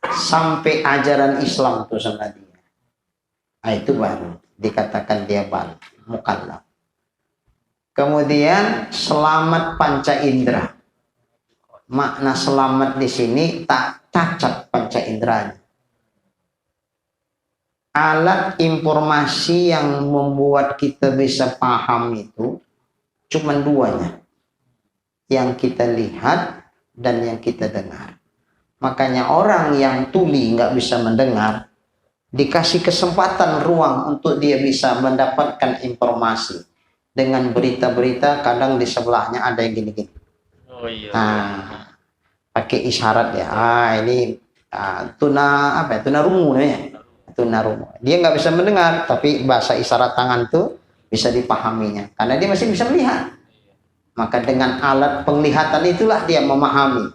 Sampai ajaran Islam itu sama dia. Itu baru dikatakan dia baligh, mukallaf. Kemudian selamat panca indera. Makna selamat di sini tak cacat panca inderanya. Alat informasi yang membuat kita bisa paham itu cuma 2-nya. Yang kita lihat dan yang kita dengar. Makanya orang yang tuli nggak bisa mendengar, dikasih kesempatan ruang untuk dia bisa mendapatkan informasi dengan berita-berita, kadang di sebelahnya ada yang gini-gini.
Oh iya.
Nah, pakai isyarat ya. Ini tuna apa ya? Tuna rungu namanya. Tuna rungu. Dia nggak bisa mendengar, tapi bahasa isyarat tangan tuh bisa dipahaminya, karena dia masih bisa melihat. Maka dengan alat penglihatan itulah dia memahami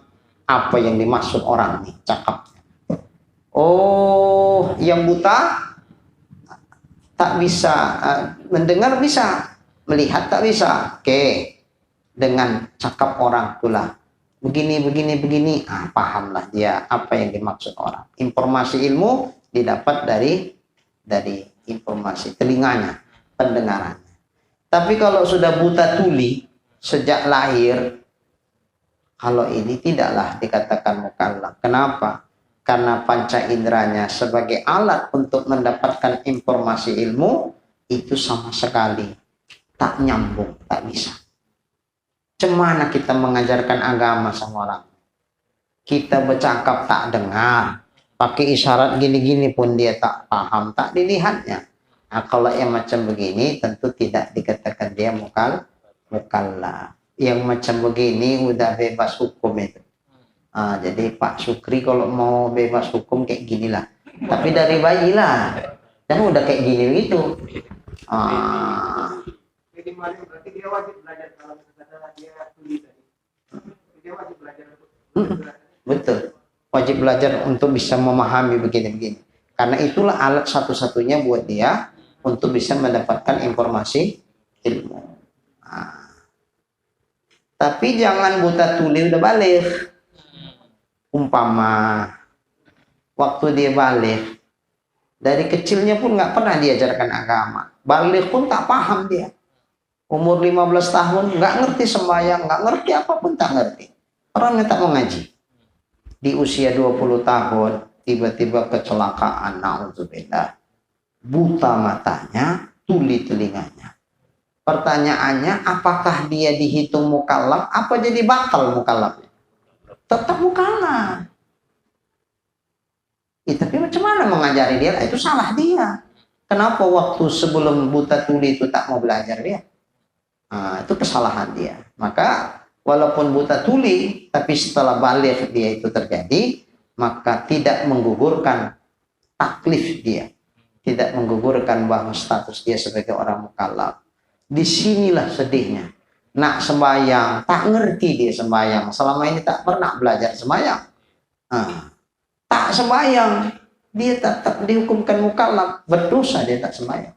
apa yang dimaksud orang nih, cakapnya. Oh, yang buta tak bisa mendengar, bisa melihat tak bisa. Oke, dengan cakap orang itulah begini, pahamlah dia apa yang dimaksud orang. Informasi ilmu didapat dari informasi telinganya, pendengarannya. Tapi kalau sudah buta tuli sejak lahir, kalau ini tidaklah dikatakan mukallaf. Kenapa? Karena panca inderanya sebagai alat untuk mendapatkan informasi ilmu itu sama sekali tak nyambung, tak bisa. Cemana kita mengajarkan agama sama orang? Kita bercakap tak dengar, pakai isyarat gini-gini pun dia tak paham, tak dilihatnya. Nah, kalau yang macam begini tentu tidak dikatakan dia mukallaf. Yang macam begini udah bebas hukum itu. Jadi Pak Sukri kalau mau bebas hukum kayak ginilah. Tapi dari bayi lah, dan udah kayak gini gitu.
Jadi berarti dia wajib belajar kalau misalnya dia tuli tadi. Dia wajib belajar.
Betul. Wajib belajar untuk bisa memahami begini-begini. Karena itulah alat satu-satunya buat dia untuk bisa mendapatkan informasi ilmu. Tapi jangan buta tuli udah balik. Umpama waktu dia balik, dari kecilnya pun nggak pernah diajarkan agama. Balik pun tak paham dia. Umur 15 tahun nggak ngerti sembahyang, nggak ngerti apapun, tak ngerti. Orangnya tak mau ngaji. Di usia 20 tahun tiba-tiba kecelakaan, na'udzubillah. Buta matanya, tuli telinganya. Pertanyaannya, apakah dia dihitung mukallaf? Apa jadi batal mukallafnya? Tetap mukallaf. Tapi macam mana mengajari dia? Itu salah dia. Kenapa waktu sebelum buta tuli itu tak mau belajar dia? Itu kesalahan dia. Maka walaupun buta tuli, tapi setelah balik dia itu terjadi, maka tidak menggugurkan taklif dia. Tidak menggugurkan bahwa status dia sebagai orang mukallaf. Disinilah sedihnya. Nak sembahyang, tak ngerti dia sembahyang. Selama ini tak pernah belajar sembahyang. Tak sembahyang, dia tetap dihukumkan mukallaf. Berdosa dia tak sembahyang.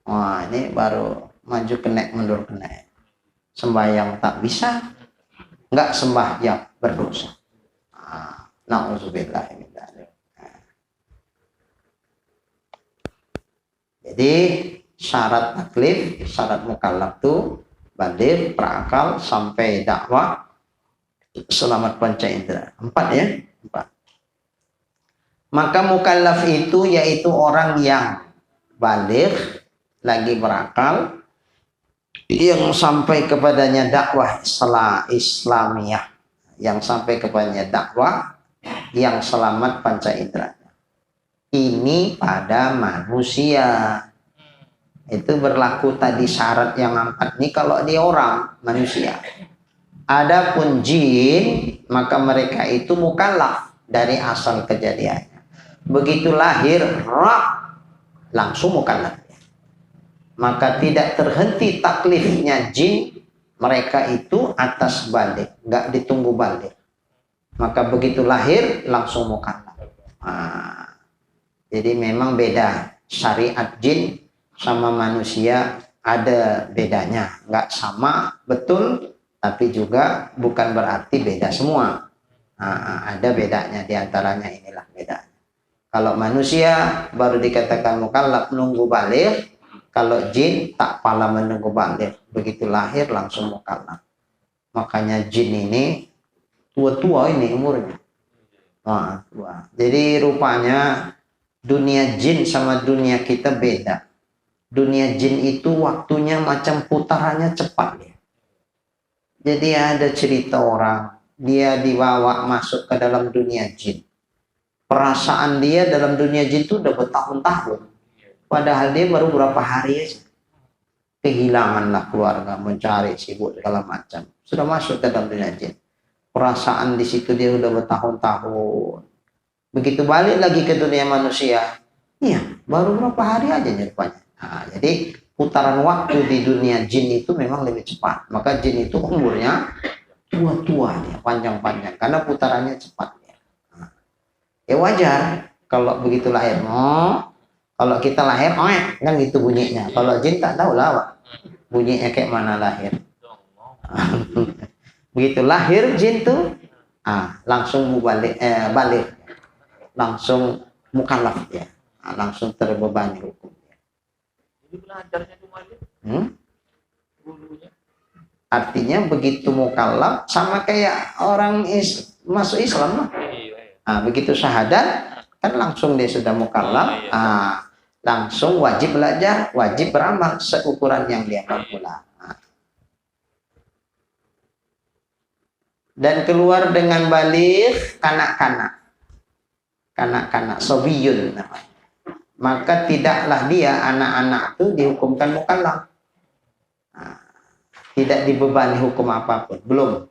Wah, ini baru maju kenek, mundur kenek. Sembahyang tak bisa, nggak sembahyang berdosa. Na'udzubillah. Jadi syarat taklif, syarat mukallaf itu baligh, berakal, sampai dakwah, selamat panca indera. 4 ya, 4. Maka mukallaf itu yaitu orang yang baligh, lagi berakal, yang sampai kepadanya dakwah Islamiyah, yang sampai kepadanya dakwah yang selamat panca indera. Ini pada manusia. Itu berlaku tadi syarat yang 4 ini kalau dia orang manusia. Adapun jin, maka mereka itu mukallaf dari asal kejadiannya. Begitu lahir, langsung mukallaf. Maka tidak terhenti taklifnya jin, mereka itu atas balik, nggak ditunggu balik. Maka begitu lahir langsung mukallaf. Jadi memang beda syariat jin sama manusia, ada bedanya, nggak sama betul, tapi juga bukan berarti beda semua. Ada bedanya, diantaranya inilah bedanya. Kalau manusia baru dikatakan mukallaf nunggu balik, kalau jin tak pala menunggu balik, begitu lahir langsung mukallaf. Makanya jin ini tua-tua ini umurnya. Tua. Jadi rupanya dunia jin sama dunia kita beda. Dunia jin itu waktunya macam putarannya cepat ya. Jadi ada cerita orang dia dibawa masuk ke dalam dunia jin. Perasaan dia dalam dunia jin itu udah bertahun-tahun. Padahal dia baru berapa hari aja. Kehilanganlah keluarga, mencari, sibuk, segala macam. Sudah masuk ke dalam dunia jin. Perasaan di situ dia udah bertahun-tahun. Begitu balik lagi ke dunia manusia, iya, baru berapa hari aja rupanya. Nah, jadi putaran waktu di dunia jin itu memang lebih cepat. Maka jin itu umurnya tua-tua dia, panjang-panjang karena putarannya cepat. Nah, ya wajar kalau begitu lahir. Kalau kita lahir, kan gitu bunyinya. Kalau jin tak tahu lah, Pak. Bunyinya kayak mana lahir. Begitu lahir jin tuh, langsung balik, langsung mukallaf ya, langsung terbebani hukum.
Jadi belajarnya cuma itu. Dulunya.
Artinya begitu mukallaf sama kayak orang masuk Islam lah. Begitu syahadat kan langsung dia sudah mukallaf, langsung wajib belajar, wajib beramal seukuran yang dia mampu lah. Dan keluar dengan baligh kanak-kanak. Kanak-kanak sobiyun namanya. Maka tidaklah dia anak-anak itu dihukumkan mukallaf. Tidak dibebani hukum apapun, belum.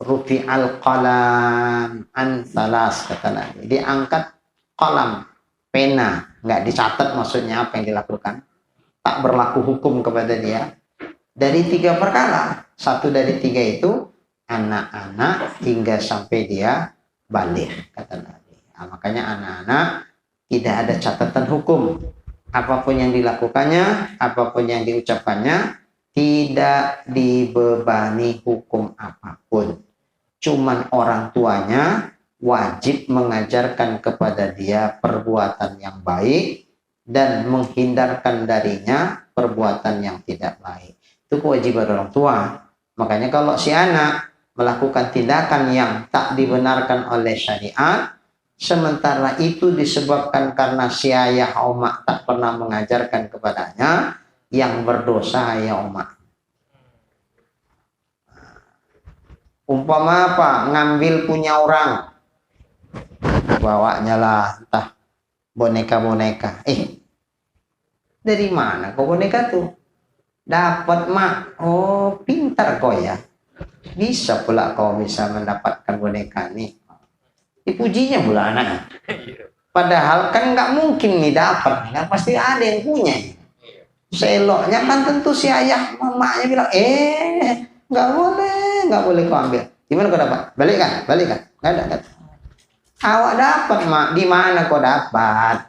Rufi'al qalam an salas, kata Nabi. Diangkat qalam, pena, nggak dicatat maksudnya apa yang dilakukan. Tak berlaku hukum kepada dia. Dari 3 perkara. 1 dari 3 itu anak-anak hingga sampai dia baligh, kata Nabi. Makanya anak-anak tidak ada catatan hukum. Apapun yang dilakukannya, apapun yang diucapkannya, tidak dibebani hukum apapun. Cuman orang tuanya wajib mengajarkan kepada dia perbuatan yang baik dan menghindarkan darinya perbuatan yang tidak baik. Itu kewajiban orang tua. Makanya kalau si anak melakukan tindakan yang tak dibenarkan oleh syariat, sementara itu disebabkan karena si ayah omak tak pernah mengajarkan kepadanya, yang berdosa ayah omak. Umpama apa? Ngambil punya orang, bawanya lah entah boneka-boneka. Dari mana kok boneka tuh? Dapat mak. Oh, pintar kau ya. Bisa pula kau bisa mendapatkan boneka nih. Dipujinya pula anak. Padahal kan nggak mungkin nih dapat, kan pasti ada yang punya. Seloknya kan tentu si ayah mamanya bilang, nggak boleh kau ambil. Gimana kau dapat? Balikan. Nggak ada. Awak dapat mak, di mana kau dapat?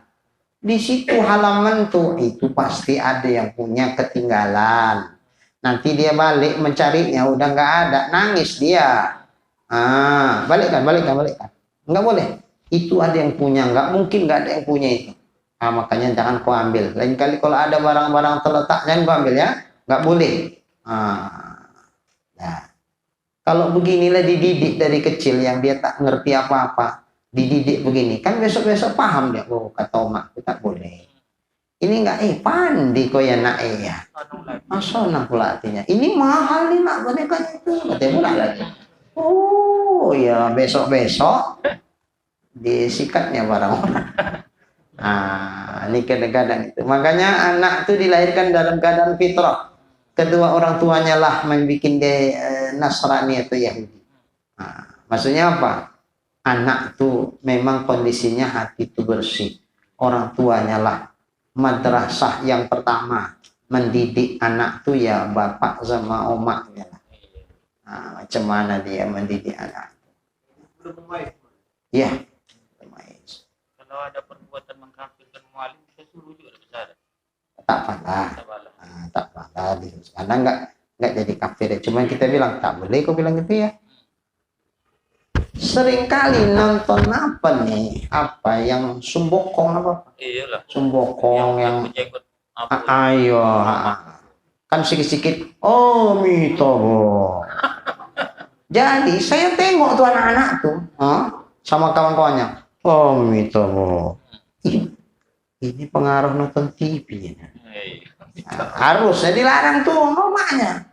Di situ halaman tuh, itu pasti ada yang punya ketinggalan. Nanti dia balik mencarinya, udah nggak ada, nangis dia. Balikkan. Nggak boleh. Itu ada yang punya, nggak mungkin nggak ada yang punya itu. Makanya jangan kau ambil. Lain kali kalau ada barang-barang terletak, jangan kau ambil ya. Nggak boleh. Nah, kalau beginilah dididik dari kecil yang dia tak ngerti apa-apa, dididik begini, kan besok-besok paham dia. Oh, kata omak, tak boleh. Ini enggak pandi kau ya nak ya. Sonang pula artinya. Ini mahal nih nak boneka itu. Katanya pula lagi. Oh ya, besok-besok disikatnya barang orang. Ini kadang-kadang itu. Makanya anak itu dilahirkan dalam keadaan fitrah. Kedua orang tuanya lah membuat dia Nasrani atau Yahudi. Maksudnya apa? Anak itu memang kondisinya hati itu bersih. Orang tuanya lah madrasah yang pertama mendidik anak tuh ya bapak sama omaknya lah. Macam mana dia mendidik anak? Iya.
Kalau ada perbuatan mengkafirkan mualim, kita suruh juga besar.
Tak pernah. Karena nggak jadi kafir. Cuman kita bilang tak boleh. Kau bilang gitu ya. Seringkali nonton apa nih? Apa yang sumbokong apa?
Iyalah.
Sumbokong yang
ayo.
Kan sikit-sikit. Oh, mito. Jadi saya tengok tuh anak-anak tuh, sama kawan-kawannya. Oh, mito. Ini pengaruh nonton TV. Harusnya dilarang tuh mamanya.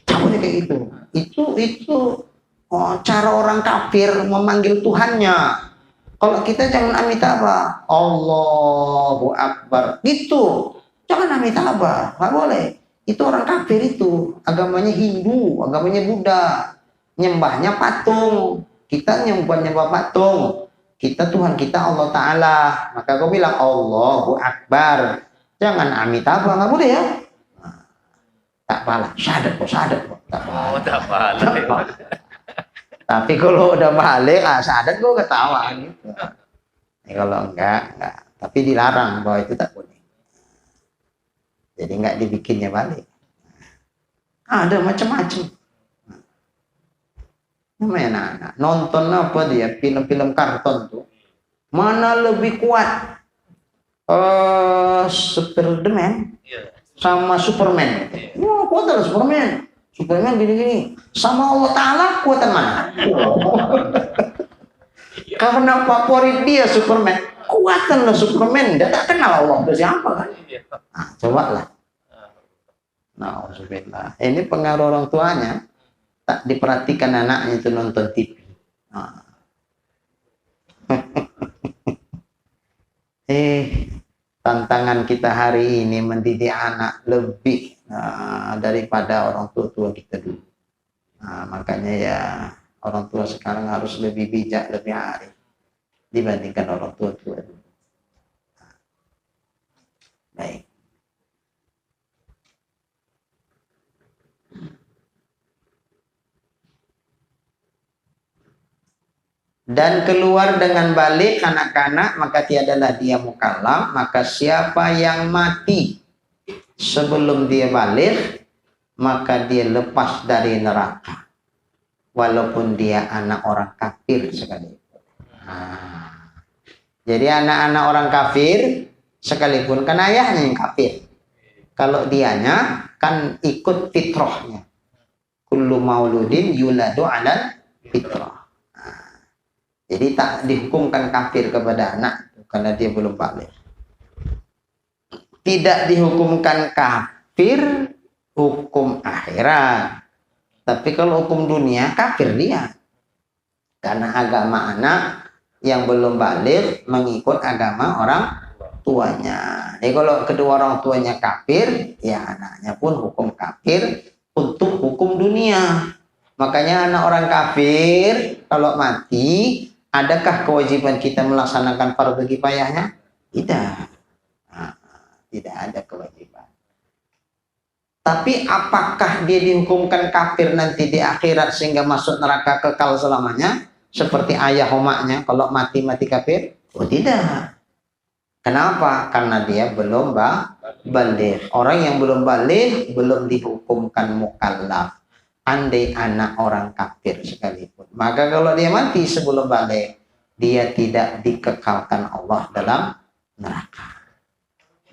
Kamu kayak gitu. Itu cara orang kafir memanggil Tuhannya. Kalau kita jangan amitabha, Allahu Akbar, gitu. Jangan amitabha, nggak boleh. Itu orang kafir itu, agamanya Hindu, agamanya Buddha, nyembahnya patung. Kita nyembah patung. Kita Tuhan kita Allah Ta'ala. Maka kau bilang Allahu Akbar. Jangan amitabha, nggak boleh ya. Tak pala, syahadat kok. Tak pala.
Oh, tak pala.
Tapi kalau udah balik, syahadat gue ketawa gitu. Kalau enggak. Tapi dilarang bahwa itu tak boleh. Jadi enggak dibikinnya balik. Ada macam-macam. Namanya anak-anak. Nonton apa dia, film-film karton tuh. Mana lebih kuat? Spiderman sama Superman. Wah, kuat lah Superman. Superman gini-gini. Sama Allah Ta'ala kuatan mana? Karena favorit dia Superman. Kuatan lah Superman. Dia tak kenal Allah itu siapa kan? Nah, coba lah. Nah, ini pengaruh orang tuanya. Tak diperhatikan anaknya itu nonton TV. Nah. Tantangan kita hari ini mendidik anak lebih daripada orang tua kita dulu. Makanya ya orang tua sekarang harus lebih bijak, lebih arif dibandingkan orang tua dulu. Baik. Dan keluar dengan balik kanak-kanak, maka tiadalah dia mukallaf. Maka siapa yang mati sebelum dia balik, maka dia lepas dari neraka, walaupun dia anak orang kafir sekalipun. Jadi anak-anak orang kafir sekalipun, kan ayahnya yang kafir, kalau dianya kan ikut fitrahnya. Kullu mauludin yuladu ala fitrah. Jadi tak dihukumkan kafir kepada anak karena dia belum balik. Tidak dihukumkan kafir hukum akhirat. Tapi kalau hukum dunia kafir dia. Karena agama anak yang belum balik mengikut agama orang tuanya. Jadi kalau kedua orang tuanya kafir, ya anaknya pun hukum kafir untuk hukum dunia. Makanya anak orang kafir kalau mati, adakah kewajiban kita melaksanakan fardu kifayahnya? Tidak. Tidak ada kewajiban. Tapi apakah dia dihukumkan kafir nanti di akhirat sehingga masuk neraka kekal selamanya? Seperti ayah umaknya kalau mati kafir? Oh tidak. Kenapa? Karena dia belum balik. Orang yang belum balik belum dihukumkan mukallaf. Andai anak orang kafir sekalipun, maka kalau dia mati sebelum balik, dia tidak dikekalkan Allah dalam neraka,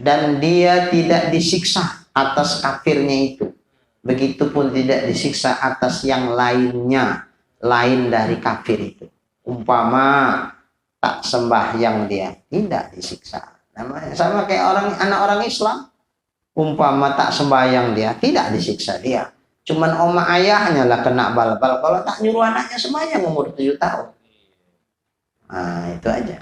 dan dia tidak disiksa atas kafirnya itu. Begitupun tidak disiksa atas yang lainnya, lain dari kafir itu. Umpama tak sembahyang dia, tidak disiksa. Namanya sama kayak anak orang Islam. Umpama tak sembahyang dia, tidak disiksa dia. Cuman oma ayahnya lah kena bal-bal kalau tak nyuruh anaknya sembahyang umur 7 tahun. Nah, itu aja.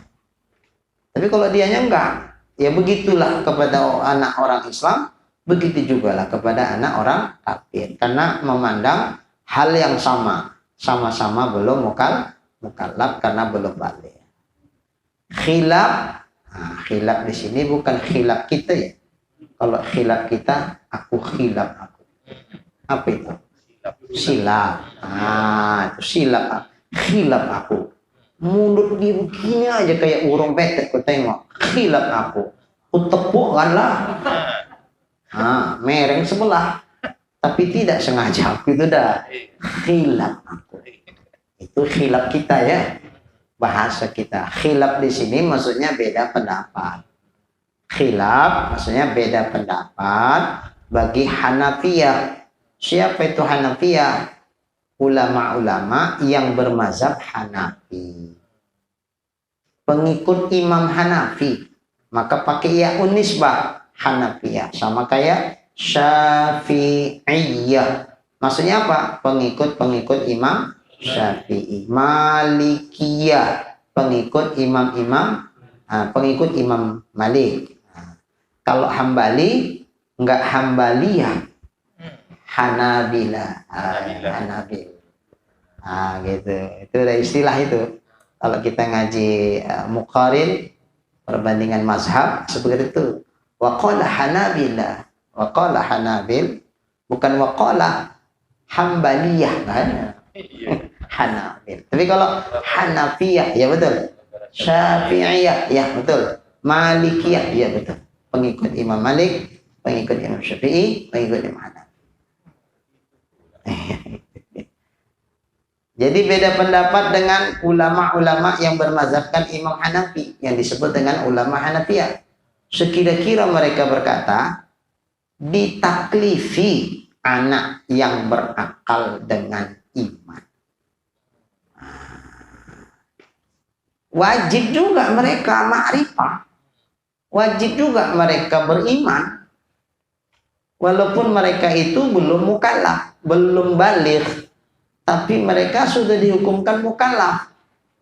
Tapi kalau dianya enggak, ya begitulah kepada anak orang Islam, begitu juga lah kepada anak orang kafir. Karena memandang hal yang sama-sama belum mukallaf karena belum balik. Khilaf, khilaf di sini bukan khilaf kita ya. Kalau khilaf kita, aku khilaf aku. Apa itu? Silap. Itu silap. Khilaf aku. Mulut dia begini aja kayak burung betet, ku tengok. Khilaf aku. Ku tepukkan lah. Mereng sebelah. Tapi tidak sengaja. Itu dah. Khilaf aku. Itu khilaf kita ya. Bahasa kita. Khilaf di sini maksudnya beda pendapat. Khilaf maksudnya beda pendapat bagi Hanafiyah. Siapa itu Hanafiyah? Ulama-ulama yang bermazhab Hanafi. Pengikut Imam Hanafi. Maka pakai ya unisbah Hanafiyah. Sama kayak Syafi'iyah. Maksudnya apa? Pengikut-pengikut Imam Syafi'i. Malikiyah, pengikut pengikut Imam Malik. Kalau Hambali enggak Hambaliyah, Hanabila. Hanabil. Gitu. Itu ada istilah itu. Kalau kita ngaji muqarin, perbandingan mazhab seperti itu. Waqala Hanabila, waqala Hanabil, bukan waqala Hambaliyah kan? Hanabil. Tapi kalau Hanafiyah ya betul. Syafi'iyah ya betul. Malikiyah ya betul. Pengikut Imam Malik, pengikut Imam Syafi'i, pengikut Imam Hanafi. Jadi beda pendapat dengan ulama-ulama yang bermazhabkan Imam Hanafi yang disebut dengan ulama Hanafiyah. Sekira-kira mereka berkata ditaklifi anak yang berakal dengan iman. Wajib juga mereka ma'rifah. Wajib juga mereka beriman. Walaupun mereka itu belum mukallaf, belum baligh. Tapi mereka sudah dihukumkan mukallaf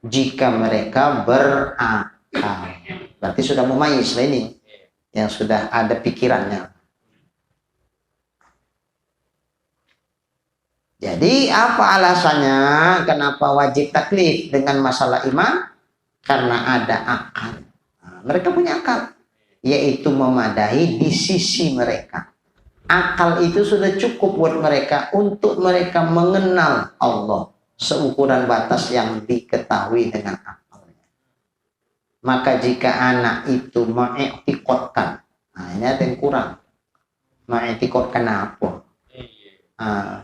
jika mereka berakal. Berarti sudah mumayyiz ini, yang sudah ada pikirannya. Jadi apa alasannya kenapa wajib taklif dengan masalah iman? Karena ada akal. Mereka punya akal, yaitu memadai di sisi mereka. Akal itu sudah cukup buat mereka untuk mereka mengenal Allah seukuran batas yang diketahui dengan akalnya. Maka jika anak itu mengiktikotkan, ini ada yang kurang. Mengiktikotkan apa?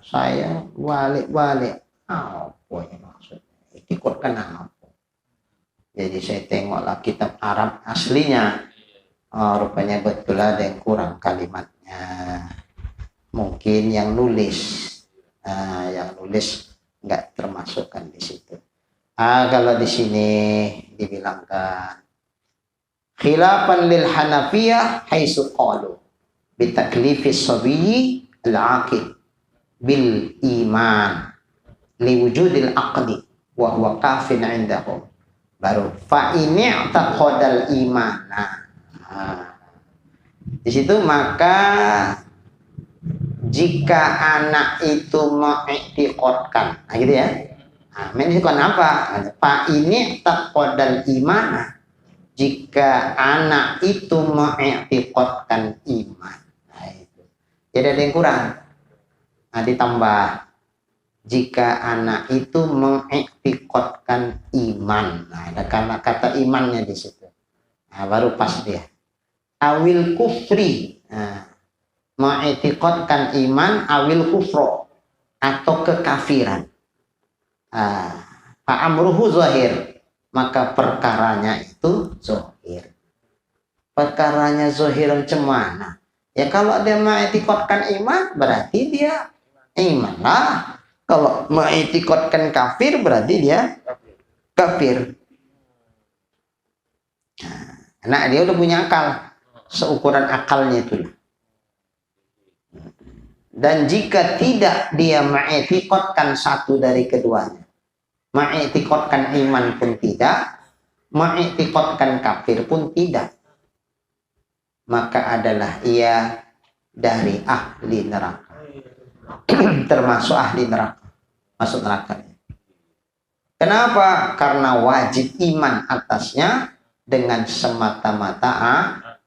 Saya balik-balik. Apa yang maksudnya? Iktikotkan apa? Jadi saya tengoklah kitab Arab aslinya. Rupanya betul ada yang kurang kalimatnya. Mungkin yang nulis nggak termasukkan di situ. Kalau di sini dibilangkan khilafan lil Hanafiyah haitsu qalu bi taklifis sabiyyi al-aqil bil iman li wujudil aqdi wa huwa kafin indahum. Baru fa ini taqadal imana. Di situ maka jika anak itu mengiktikadkan, gitu ya. Mengiktikadkan apa? Fa ini taqadal imana. Jika anak itu mengiktikadkan iman. Itu. Jadi ada yang kurang. Ditambah jika anak itu mengiktikadkan iman. Ada kata imannya di situ. Baru pas dia. Awil kufri, mengiktikadkan iman, awil kufro, atau kekafiran. Fa'amruhu zahir, maka perkaranya itu zahir. Perkaranya zahir macam mana? Ya kalau dia mengiktikadkan iman, berarti dia iman lah. Kalau mengiktikadkan kafir, berarti dia kafir. Nah, dia udah punya akal. Seukuran akalnya itu. Dan jika tidak dia mengiktikadkan satu dari keduanya, mengiktikadkan iman pun tidak, mengiktikadkan kafir pun tidak, maka adalah ia dari ahli neraka. Termasuk ahli neraka, masuk neraka. Kenapa? Karena wajib iman atasnya dengan semata-mata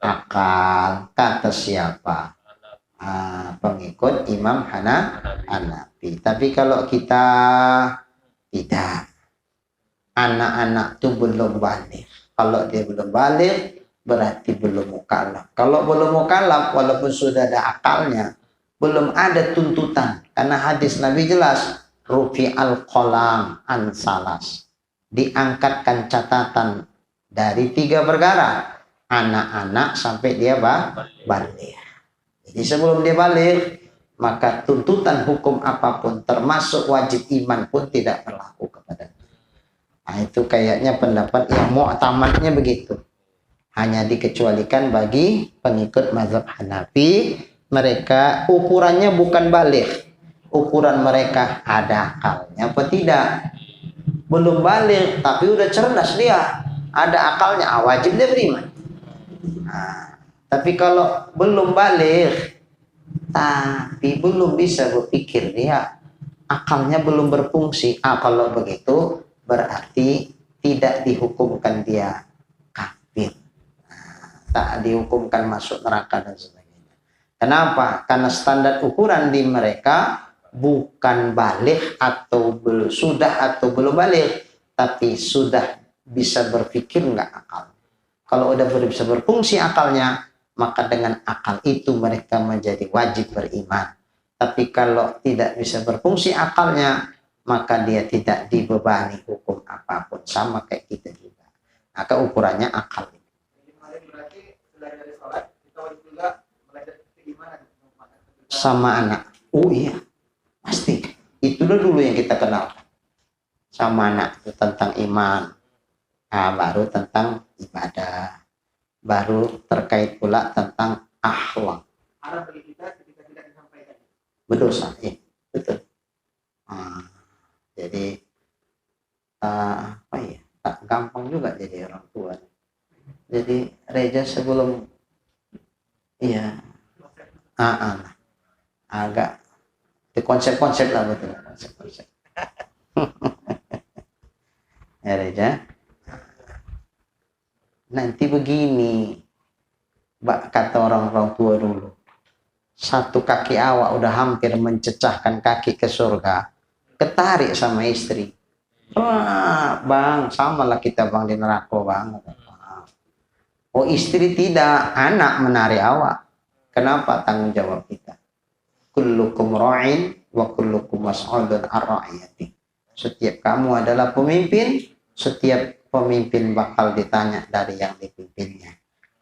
akal. Kata siapa? Pengikut Imam Hanafi. Tapi kalau kita tidak, anak-anak itu belum balik. Kalau dia belum balik, berarti belum mukallaf. Kalau belum mukallaf, walaupun sudah ada akalnya, belum ada tuntutan. Karena hadis Nabi jelas, rufi al-qalam an salas. Diangkatkan catatan dari 3 perkara. Anak-anak sampai dia balik. Jadi sebelum dia balik, maka tuntutan hukum apapun termasuk wajib iman pun tidak berlaku kepada dia. Itu kayaknya pendapat yang mu'tamadnya begitu. Hanya dikecualikan bagi pengikut mazhab Hanafi, mereka ukurannya bukan balik. ukuran mereka ada akalnya apa tidak. Belum balik tapi udah cerdas dia, ada akalnya, wajib dia beriman. Nah, tapi kalau belum balik tapi belum bisa berpikir, dia akalnya belum berfungsi, kalau begitu berarti tidak dihukumkan dia kafir, tak dihukumkan masuk neraka dan sebagainya. Kenapa? Karena standar ukuran di mereka bukan balik atau sudah atau belum balik, tapi sudah bisa berpikir nggak akal. Kalau udah bisa berfungsi akalnya, maka dengan akal itu mereka menjadi wajib beriman. Tapi kalau tidak bisa berfungsi akalnya, maka dia tidak dibebani hukum apapun, sama kayak kita juga. Maka ukurannya akal.
Berarti selain dari sholat, kita wajib juga belajar gimana?
Sama anak. Oh iya, pasti. Itu dulu yang kita kenal. Sama anak itu tentang iman. Nah, baru tentang ibadah. Baru terkait pula tentang akhlak.
Haram bagi kita ketika tidak disampaikan.
Berdosa, ya, betul. Jadi apa ya? Tak gampang juga jadi orang tua. Jadi Reja sebelum iya agak di konsep-konsep lah, betul, konsep-konsep. Ya Reja, nanti begini, kata orang-orang tua dulu, satu kaki awak udah hampir mencecahkan kaki ke surga, ketarik sama istri. Wah bang, samalah kita bang di neraka bang. Oh istri tidak, anak menarik awak. Kenapa? Tanggung jawab kita. Kullukum ra'in wa kullukum mas'ulun an ra'iyati. Setiap kamu adalah pemimpin, setiap pemimpin bakal ditanya dari yang dipimpinnya.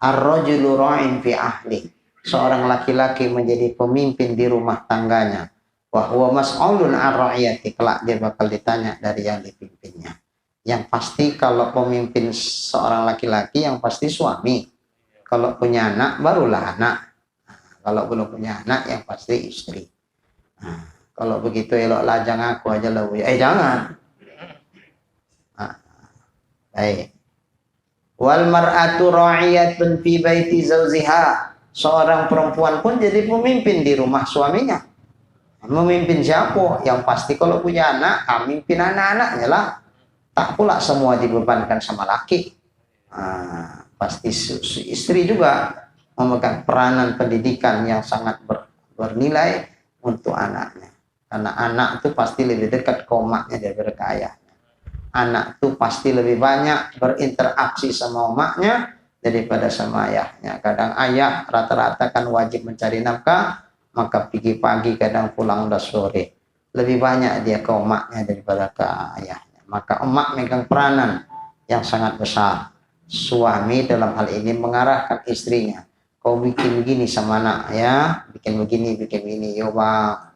Ar-rajulu ra'in fi ahli. Seorang laki-laki menjadi pemimpin di rumah tangganya. Wa huwa mas'ulun an ra'iyati. Kelak dia bakal ditanya dari yang dipimpinnya. Yang pasti kalau pemimpin seorang laki-laki, yang pasti suami. Kalau punya anak, barulah anak. Kalau belum punya anak, yang pasti istri. Nah, kalau begitu elok lajang aku aja lah. Jangan. Nah, baik. Wal mar'atu ra'iyatun fi baiti zawziha. Seorang perempuan pun jadi pemimpin di rumah suaminya. Memimpin siapa? Yang pasti kalau punya anak, memimpin anak-anaknya lah. Tak pula semua dibebankan sama laki. Pasti istri juga memegang peranan pendidikan yang sangat bernilai untuk anaknya. Karena anak itu pasti lebih dekat ke omaknya daripada ke ayahnya. Anak itu pasti lebih banyak berinteraksi sama omaknya daripada sama ayahnya. Kadang ayah rata-rata kan wajib mencari nafkah, maka pergi pagi kadang pulang udah sore. Lebih banyak dia ke omaknya daripada ke ayahnya. Maka emak megang peranan yang sangat besar. Suami dalam hal ini mengarahkan istrinya. Kau bikin begini sama anak ya, bikin begini, yo bang.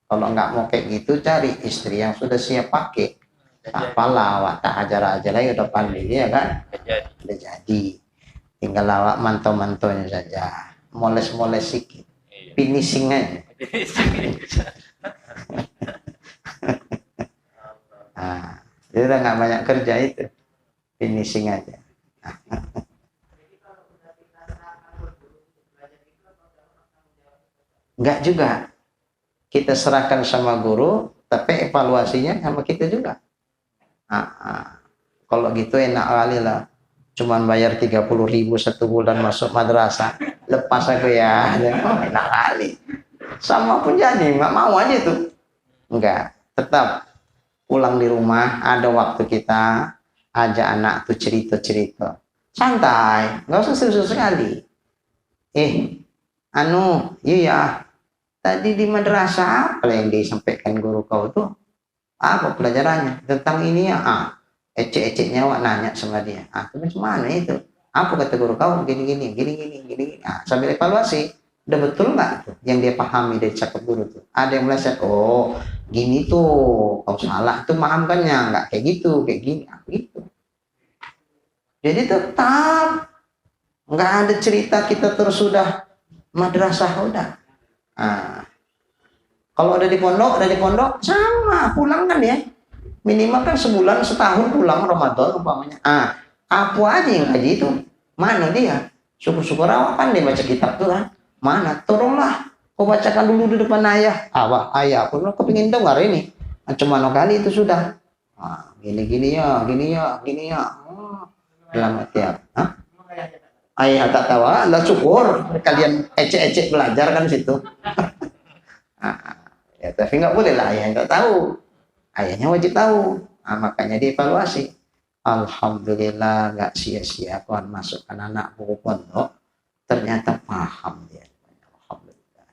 Kalau nggak mau kayak gitu, cari istri yang sudah siap pakai. Apalah, awak tak ajar-ajar lagi udah pandai ya kan? Udah jadi. Tinggal awak mantau-mantaunya saja. Moles-moles sedikit. Finishing aja. Dia udah nggak banyak kerja itu, finishing aja. Enggak juga, kita serahkan sama guru, tapi evaluasinya sama kita juga. Kalau gitu enak kali lah, cuman bayar 30.000 satu bulan masuk madrasah, lepas aku ya, enak kali. Sama pun jadi, nggak mau aja tuh, enggak, tetap. Pulang di rumah, ada waktu kita ajak anak tuh cerita-cerita. Santai, nggak usah serius sekali. Iya, tadi di madrasah apa yang disampaikan guru kau tuh? Apa pelajarannya? Tentang ini ya? Ecek-eceknya awak nanya sama dia. Itu macam mana itu? Apa kata guru kau? Gini. Sambil evaluasi. Udah betul nggak tuh yang dia pahami dari cakap guru tuh? Ada yang meleset, oh gini tuh, kau salah tuh mahamkannya, nggak kayak gitu, kayak gini, gitu. Jadi tetap nggak ada cerita kita terus sudah madrasah udah. Nah, kalau ada di pondok sama pulang kan ya. Minimal kan sebulan setahun pulang Ramadan umpamanya. Apa aja yang haji itu? Mana dia? Syukur-syukur awak kan dia baca kitab tuh kan. Mana? Tolonglah kau bacakan dulu di depan ayah. Apa? Ayah aku kepingin dengar ini. Cuma kali itu sudah. Gini ya. Dalam hati aku. Ayah tak tahu. Lah syukur kalian ecek-ecek belajar kan situ. Ya tapi nggak boleh lah ayah tak tahu. Ayahnya wajib tahu. Makanya dievaluasi. Alhamdulillah nggak sia-sia kawan masukkan anak buku pondok. Ternyata paham dia. Alhamdulillah.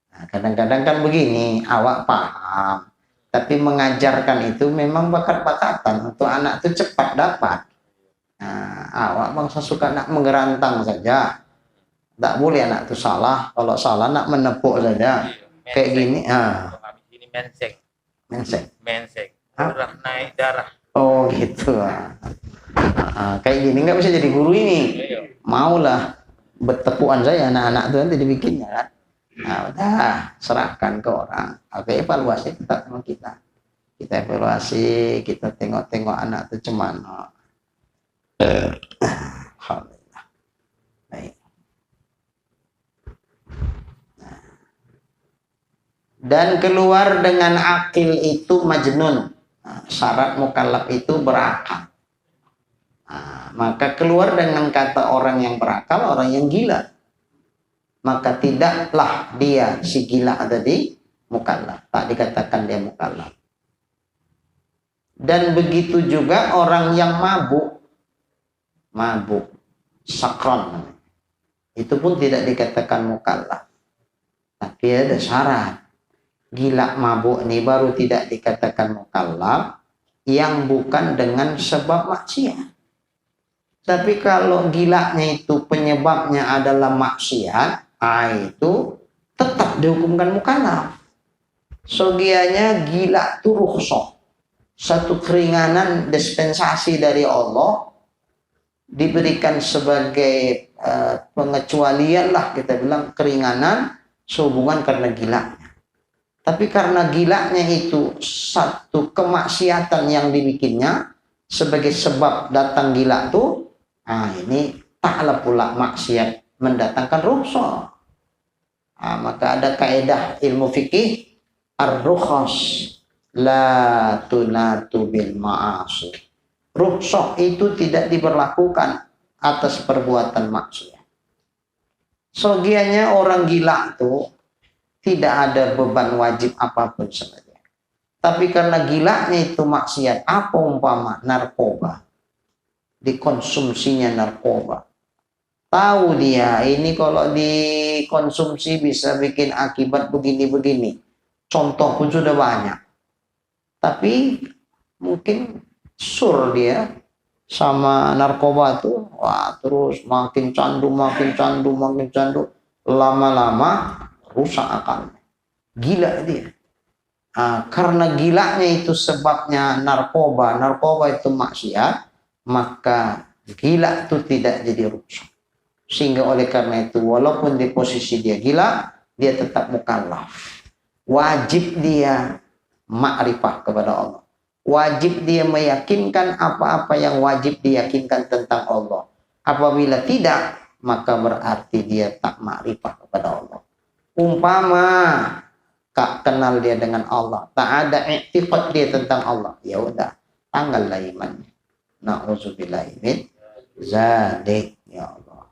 Nah, kadang-kadang kan begini, awak paham. Tapi mengajarkan itu memang bakat-bakatan untuk anak itu cepat dapat. Nah, awak bangsa suka nak mengerantang saja. Tak boleh anak itu salah. Kalau salah nak menepuk saja. Kayak gini.
Ini menseng.
Menseng.
Darah naik darah.
Oh gitu. Kayak gini nggak bisa jadi guru ini. Maulah bertepuan saya anak-anak itu nanti dibikinnya kan. Nah, udah serahkan ke orang. Oke, evaluasi tetap sama kita. Kita evaluasi, kita tengok-tengok anak itu cemana. Alhamdulillah. Baik. Dan keluar dengan akil itu majnun. Syarat mukallaf itu berakal. Maka keluar dengan kata orang yang berakal, orang yang gila. Maka tidaklah dia si gila tadi mukallaf. Tak dikatakan dia mukallaf. Dan begitu juga orang yang mabuk, sakron. Itu pun tidak dikatakan mukallaf. Tapi ada syarat. Gila mabuk ini baru tidak dikatakan mukallaf yang bukan dengan sebab maksiat. Tapi kalau gilanya itu penyebabnya adalah maksiat, itu tetap dihukumkan mukallaf. Sogianya gila itu rukhsah. Satu keringanan dispensasi dari Allah diberikan sebagai pengecualian lah, kita bilang keringanan sehubungan karena gilanya. Tapi karena gilanya itu satu kemaksiatan yang dibikinnya sebagai sebab datang gila itu, ini taklah pula maksiat mendatangkan rukhsah. Maka ada kaidah ilmu fikih ar-rukhas la tunatu bil ma'asi. Rukhsah itu tidak diberlakukan atas perbuatan maksiat. Sogianya orang gila itu tidak ada beban wajib apapun sebenarnya. Tapi karena gilanya itu maksiat, apa umpama narkoba. Dikonsumsinya narkoba. Tahu dia ini kalau dikonsumsi bisa bikin akibat begini-begini. Contoh pun sudah banyak. Tapi mungkin sur dia sama narkoba tuh, terus makin candu. Lama-lama rusak akalnya. Gila dia. Karena gilanya itu sebabnya narkoba itu maksiat, maka gila itu tidak jadi rusak. Sehingga oleh karena itu, walaupun di posisi dia gila, dia tetap mukallaf. Wajib dia ma'rifah kepada Allah. Wajib dia meyakinkan apa-apa yang wajib diyakinkan tentang Allah. Apabila tidak, maka berarti dia tak ma'rifah kepada Allah. Umpama tak kenal dia dengan Allah, tak ada i'tiqad dia tentang Allah, ya udah tanggallah imannya. Na'udzubillahi min zalik, ya Allah.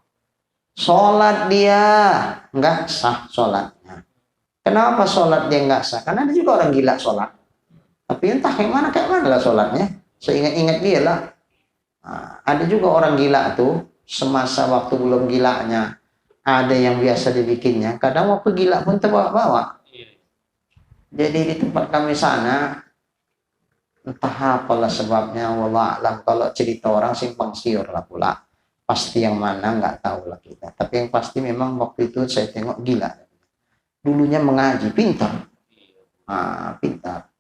Salat dia enggak sah salatnya. Kenapa salat dia enggak sah? Karena ada juga orang gila salat. Tapi entah kayak mana lah salatnya. Seingat-ingat dia lah. Ada juga orang gila tuh semasa waktu belum gilanya. Ada yang biasa dibikinnya. Kadang waktu gila pun terbawa-bawa. Jadi di tempat kami sana, entah apalah sebabnya, wallah alam. Kalau cerita orang simpang siur lah pula. Pasti yang mana nggak tahu lah kita. Tapi yang pasti memang waktu itu saya tengok gila. Dulunya mengaji, pintar. Pintar.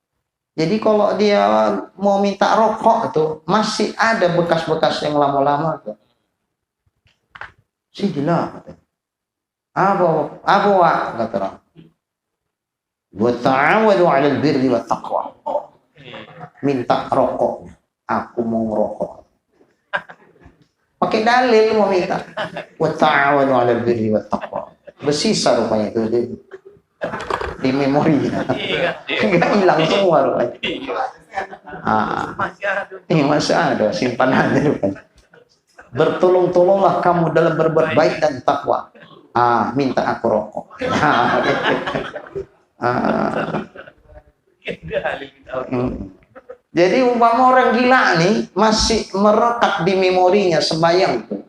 Jadi kalau dia mau minta rokok itu masih ada bekas-bekas yang lama-lama tuh. Sidilah katanya. Apa kata orang? Wa ta'awadu 'alal birri wat taqwa.
Iya.
Minta rokoknya. Aku mau ngerokok. Pakai dalil mau minta. Wa ta'awadu 'alal birri wat taqwa. Bersisa rupanya itu di memorinya.
Iya.
Enggak hilang semua rupanya.
Iya. Masih ada.
Ini masih ada simpanannya rupanya. Bertolong-tolonglah kamu dalam berbuat baik dan takwa. Minta aku rokok. Jadi umpama orang gila nih masih merekat di memorinya sembahyang tuh.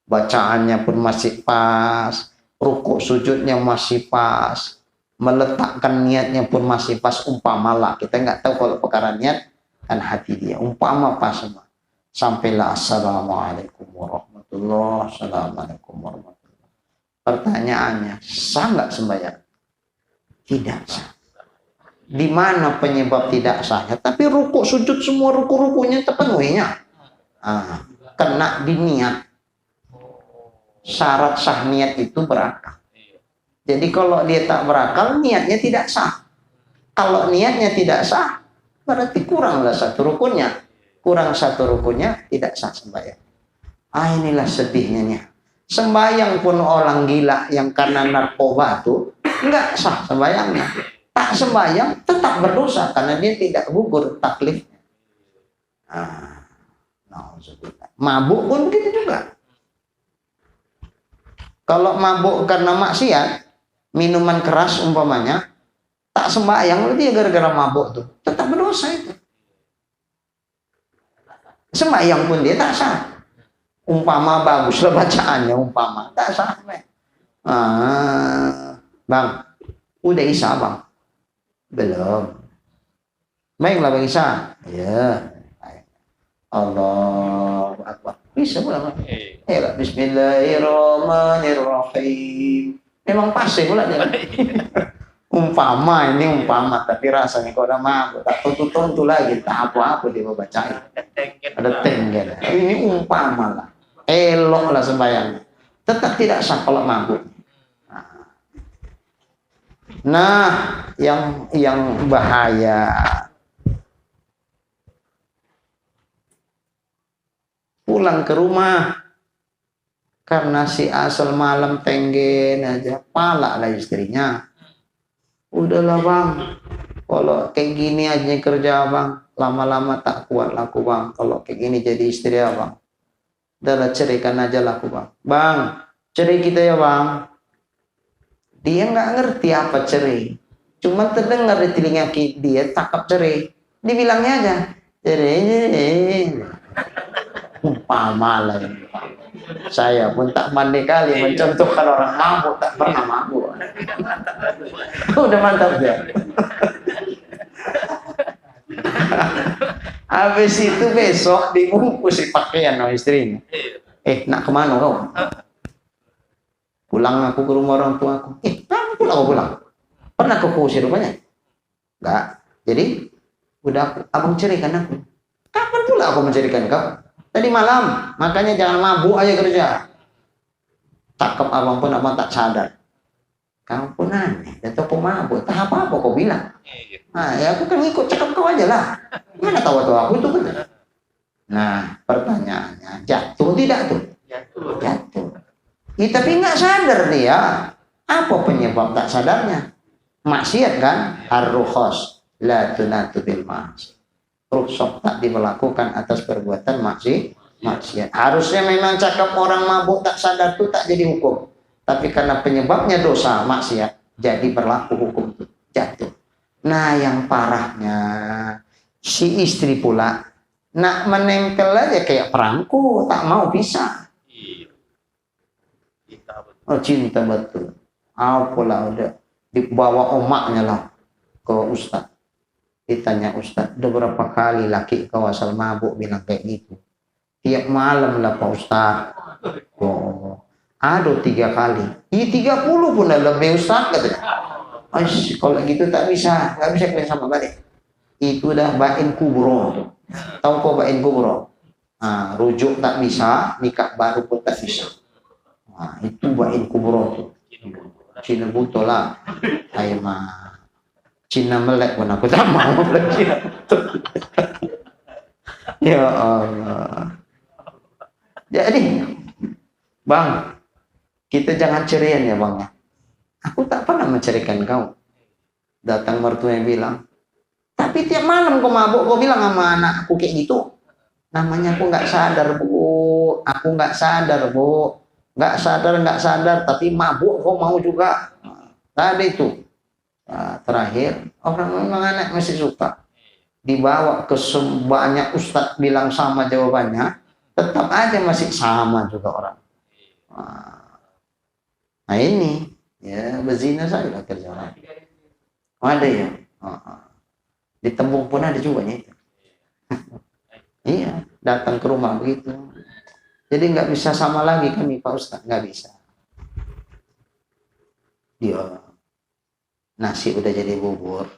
Bacaannya pun masih pas, rukuk sujudnya masih pas, meletakkan niatnya pun masih pas. Umpamalah, kita nggak tahu kalau perkara niat kan hati dia. Umpama pas semua. Sampailah assalamualaikum warahmatullahi wabarakatuh. Assalamualaikum warahmatullahi wabarakatuh. Pertanyaannya, sah nggak sembahyang? Tidak sah. Di mana penyebab tidak sahnya? Tapi rukuk sujud semua ruku-rukunya terpenuhinya. Kena di niat. Syarat sah niat itu berakal. Jadi kalau dia tak berakal, niatnya tidak sah. Kalau niatnya tidak sah, berarti kuranglah satu rukunnya. Kurang satu rukunnya, tidak sah sembahyang. Inilah sedihnya nih. Sembahyang pun orang gila yang karena narkoba tuh nggak sah sembahyangnya. Tak sembahyang tetap berdosa karena dia tidak gugur taklifnya. Mabuk pun begitu juga. Kalau mabuk karena maksiat, minuman keras umpamanya, tak sembahyang dia gara-gara mabuk tuh, tetap berdosa itu. Sembahyang pun dia tak sah. Umpama baguslah bacaannya, umpama tak sah. Bang, udah Isya bang? Belum. Baiklah bang Isya. Ya. Allahu Akbar. Bisa pula bang. Ya, Bismillahirrahmanirrahim. Memang pasti pula dia. Umpama, ini umpama, tapi rasanya kalau udah mabuk tak tutup lagi, tak apa-apa dia mau bacain. Ada tenggen. Ini umpama lah. Elok lah sembahyangnya. Tetap tidak sah kalau mabuk. Nah, yang bahaya, pulang ke rumah karena si asal malam tenggen aja, palak lah istrinya. Udahlah bang, kalau kayak gini aja kerja bang, lama-lama tak kuat laku bang. Kalau kayak gini jadi istri ya bang, udahlah ceraikan aja laku bang. Bang, cerai kita ya bang. Dia nggak ngerti apa cerai, cuma terdengar di telinga dia cakap cerai. Dibilangnya aja cerai. Umpama lah. Saya pun tak pandai kali mencontohkan orang mabuk, tak pernah mabuk. Udah mantap dia. Habis itu besok dibungkus si pakaian sama istrinya. Nak kemana kau? Pulang aku ke rumah orang tua aku. Kamu pulang? Pernah kau kusir rupanya? Enggak. Jadi udah abang ceraikan aku. Kapan pula aku menceraikan kau? Tadi malam, makanya jangan mabuk aja kerja. Takep abang pun abang tak sadar. Kamu pun aneh, atau pemabuk, tak apa-apa kau bilang. Ya aku kan ikut cakap kau aja lah. Mana tahu aku itu benar. Nah, pertanyaannya, jatuh tidak tuh? Jatuh. Tapi nggak sadar dia. Apa penyebab tak sadarnya? Maksiat kan? Ar-rukhas la tunatu bil ma'asi. Rukhsah tak diberlakukan atas perbuatan maksiat. Harusnya memang cakap orang mabuk tak sadar itu tak jadi hukum. Tapi karena penyebabnya dosa maksiat, jadi berlaku hukum itu, jatuh. Nah yang parahnya, si istri pula nak menempel aja kayak perangko, tak mau pisah. Cinta betul. Apalah udah dibawa omaknya lah ke ustaz. Ditanya ustaz, udah berapa kali laki kau asal mabuk bilang kayak gitu? Tiap malam lah Pak Ustaz. Oh, ada 3 kali. 30 pun dah lebih Ustaz katanya. Kalau gitu tak bisa kalian sama balik. Itu dah bain kubro. Tahu kau bain kubro? Rujuk tak bisa, nikah baru pun tak bisa. Itu bain kubro tuh. Cina buto lah. Cina melek pun aku tak mau lagi. Ya Allah. Jadi, Bang, kita jangan cerian ya Bang. Aku tak pernah menceraikan kau. Datang mertua yang bilang, tapi tiap malam kau mabuk, kau bilang sama anak aku kayak gitu. Namanya aku nggak sadar bu, aku nggak sadar bu, nggak sadar, tapi mabuk kau mau juga. Tadi itu. Nah, terakhir, orang memang anak masih suka. Dibawa ke sebanyak ustadz bilang sama jawabannya, tetap aja masih sama juga orang. Nah ini, ya berzina saja lah kerja orang. Ada ya. Di Tembung pun ada juga nih. Iya, datang ke rumah begitu. Jadi nggak bisa sama lagi kami Pak Ustadz, nggak bisa. Dia nasi udah jadi bubur,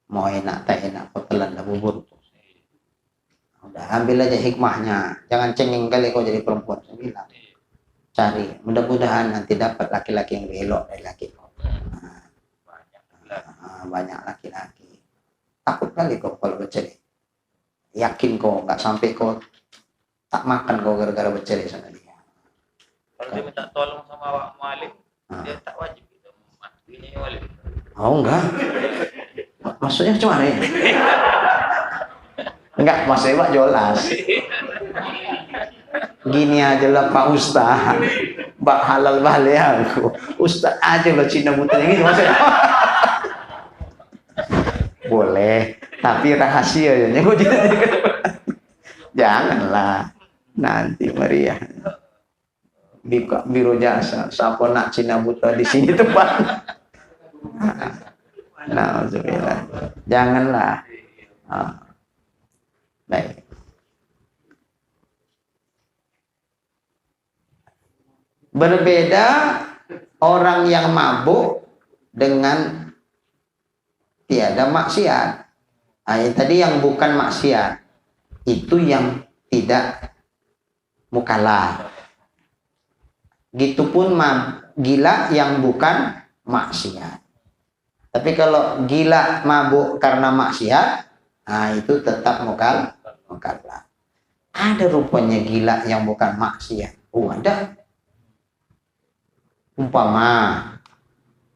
mau enak tak enak kau telan dah bubur. Udah ambil aja hikmahnya, jangan cengeng kali kau jadi perempuan. Saya bilang, cari, mudah-mudahan nanti dapat laki-laki yang belok dari laki kau. Banyak laki-laki. Takut kali kau kalau bercerai. Yakin kau nggak sampai kau tak makan kau gara-gara bercerai sama dia.
Kalau dia minta tolong sama Pak Mualim, dia tak wajib gitu. Matinya Mualim.
Oh enggak. Maksudnya cuma ya? Enggak, maksudnya Pak jelas. Gini aja lah Pak Ustaz. Bak halal balik aku. Ustaz aja lah Cina buta gitu maksudnya. Boleh, tapi rahasia ya. Janganlah. Nanti Maria. Biro jasa. Siapa nak Cina buta di sini tempat. Nauzubillah. Janganlah. Baik. Berbeda orang yang mabuk dengan tiada maksiat. Tadi yang bukan maksiat itu yang tidak mukallaf. Gitupun gila yang bukan maksiat. Tapi kalau gila mabuk karena maksiat, itu tetap mukallaf. Ada rupanya gila yang bukan maksiat. Ada. Umpama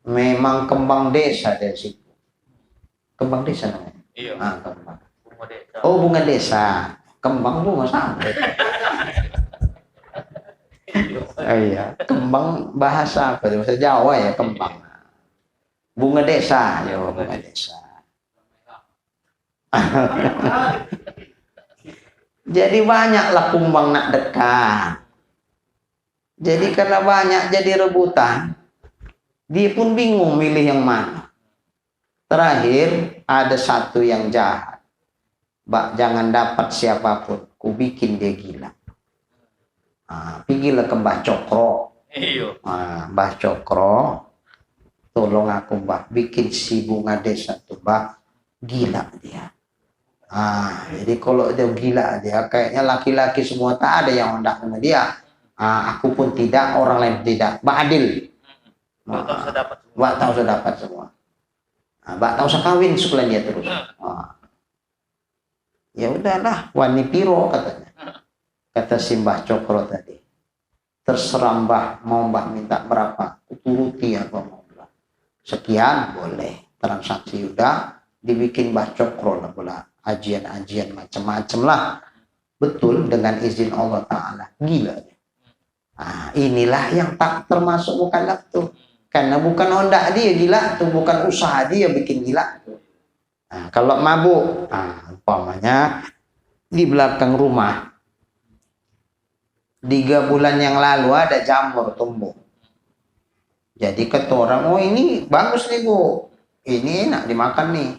memang kembang desa dari situ. Kembang desa namanya.
Iya.
Kembang.
Bunga desa.
Oh, bunga desa. Kembang bunga sama. Iya, kembang bahasa apa? Bahasa Jawa ya, kembang. Bunga desa, ya bunga desa. Jadi banyaklah kumbang nak dekat. Jadi karena banyak jadi rebutan, dia pun bingung milih yang mana. Terakhir ada satu yang jahat. Jangan dapat siapapun, ku bikin dia gila. Pergilah ke Mbah Cokro. Mbah Cokro, tolong aku Mbah, bikin si bunga desa tuh Mbah, gila dia. Jadi kalau dia gila dia, kayaknya laki-laki semua tak ada yang hendak sama dia. Aku pun tidak, orang lain tidak. Mbak Adil. Mbak tahu saya dapat semua. Mbak tahu saya kawin sekalian dia terus. Ya udahlah, wani piro katanya. Kata si Mbah Cokro tadi. Terserah Mbah, mau Mbah minta berapa? Turuti apa mau Mbah. Sekian boleh. Transaksi udah dibikin Mbah Cokro lah pula. Ajian-ajian macam-macam lah. Betul dengan izin Allah Ta'ala. Gila. Inilah yang tak termasuk mukallaf tuh. Karena bukan honda dia gila tuh, bukan usaha dia bikin gila tuh. Kalau mabuk, umpamanya di belakang rumah 3 bulan yang lalu ada jamur tumbuh. Jadi kata orang, oh ini bagus nih Bu, ini enak dimakan nih.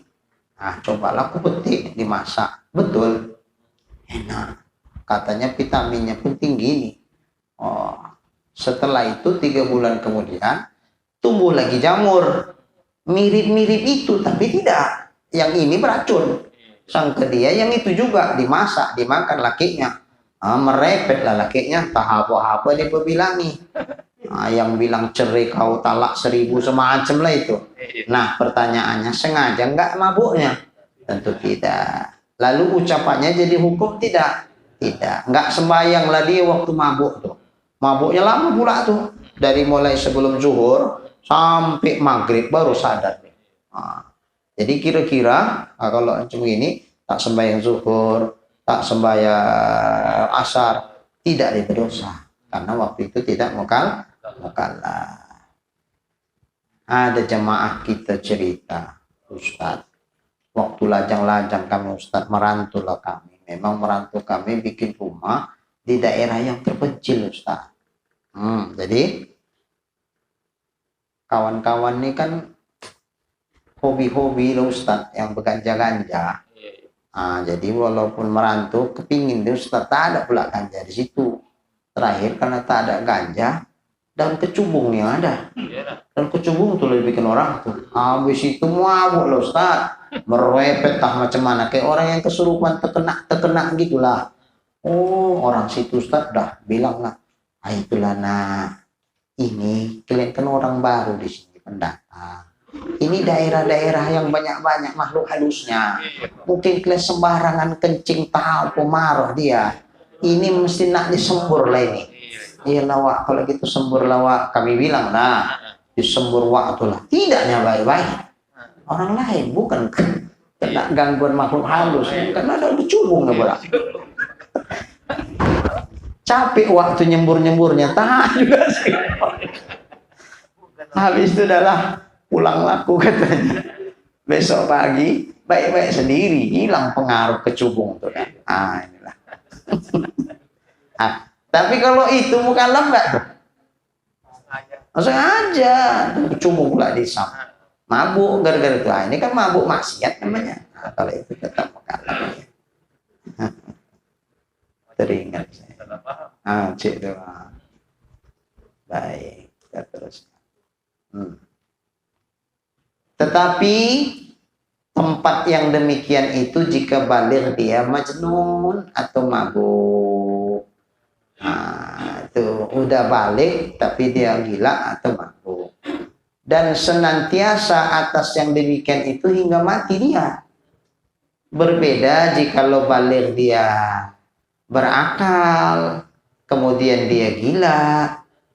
Cobalah aku petik, dimasak. Betul, enak. Katanya vitaminnya pun tinggi nih. Setelah itu 3 bulan kemudian tumbuh lagi jamur mirip-mirip itu, tapi tidak. Yang ini beracun. Sangka dia yang itu juga dimasak, dimakan lakinya. Merepet lah lakinya, tak apa-apa dia berbilangi. Yang bilang cerai kau talak 1000 semacam lah itu. Nah, pertanyaannya, sengaja nggak mabuknya? Tentu tidak. Lalu ucapannya jadi hukum tidak? Tidak. Nggak sembayanglah dia waktu mabuk tuh. Mabuknya lama pula tuh. Dari mulai sebelum zuhur sampai maghrib baru sadar. Nah, jadi kira-kira kalau macam ini tak sembahyang zuhur, tak sembahyang asar, tidak berdosa. Karena waktu itu tidak mukallaf. Ada jemaah kita cerita, Ustaz, waktu lajang-lajang kami Ustaz, merantaulah kami. Memang merantau kami bikin rumah di daerah yang terpencil Ustaz. Jadi kawan-kawan ini kan hobi-hobi loh Ustaz, yang berganja-ganja. Jadi walaupun merantau, kepingin dia Ustaz, tak ada pula ganja di situ. Terakhir karena tak ada ganja, dan kecubungnya ada. Dan kecubung tuh lebih bikin orang tuh. Habis itu mabuk loh Ustaz. Merepet tah macam mana. Kayak orang yang kesurupan terkena gitulah. Oh, orang situ Ustaz dah bilang lah. Itulah nak. Ini kalian kan orang baru di sini pendatang. Ini daerah-daerah yang banyak-banyak makhluk halusnya. Mungkin kalian sembarangan kencing tahu pemarah dia. Ini mesti nak disembur lah ini. Iya lawak, kalau gitu sembur lawak. Kami bilang lah, disembur waktu lah. Tidaknya baik-baik. Orang lain bukan kena gangguan makhluk halus. Karena ada dicubung ya, capek waktu nyembur-nyemburnya. Tahan juga sih. Habis itu adalah pulang laku katanya. Besok pagi baik-baik sendiri, hilang pengaruh kecubung tuh kan. Inilah. Tapi kalau itu mukallaf enggak tuh? Langsung aja kecubung pula disam. Mabuk gara-gara itu. Ini kan mabuk maksiat namanya. Kalau itu tetap mukallaf. Teringat saya. Cik tu. Baik, kita teruskan. Tetapi tempat yang demikian itu jika baligh dia majnun atau mabuk. Itu udah balik tapi dia gila atau mabuk. Dan senantiasa atas yang demikian itu hingga mati dia. Berbeda jika lo baligh dia berakal, kemudian dia gila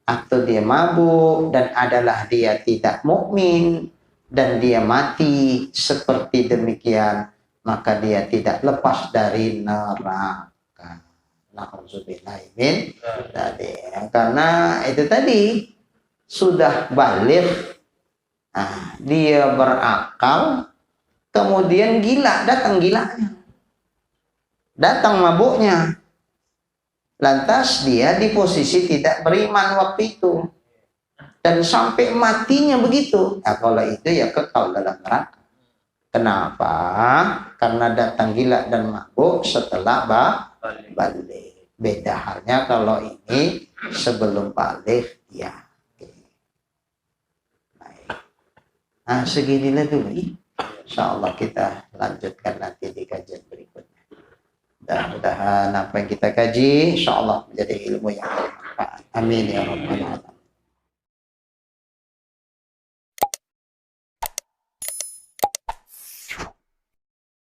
atau dia mabuk dan adalah dia tidak mukmin dan dia mati seperti demikian, maka dia tidak lepas dari neraka. Na'udzubillahimin tadi. Karena itu tadi sudah balik, dia berakal, kemudian gila, datang gilanya, datang mabuknya, lantas dia di posisi tidak beriman waktu itu dan sampai matinya begitu. Kalau itu ya kekal dalam neraka. Kenapa? Karena datang gila dan mabuk setelah balik. Beda halnya kalau ini sebelum balik ya. Baik. Seginilah dulu. Insyaallah kita lanjutkan nanti di kajian berikutnya. Mudah-mudahan apa yang kita kaji insyaallah menjadi ilmu yang bermanfaat. Amin ya rabbal alamin.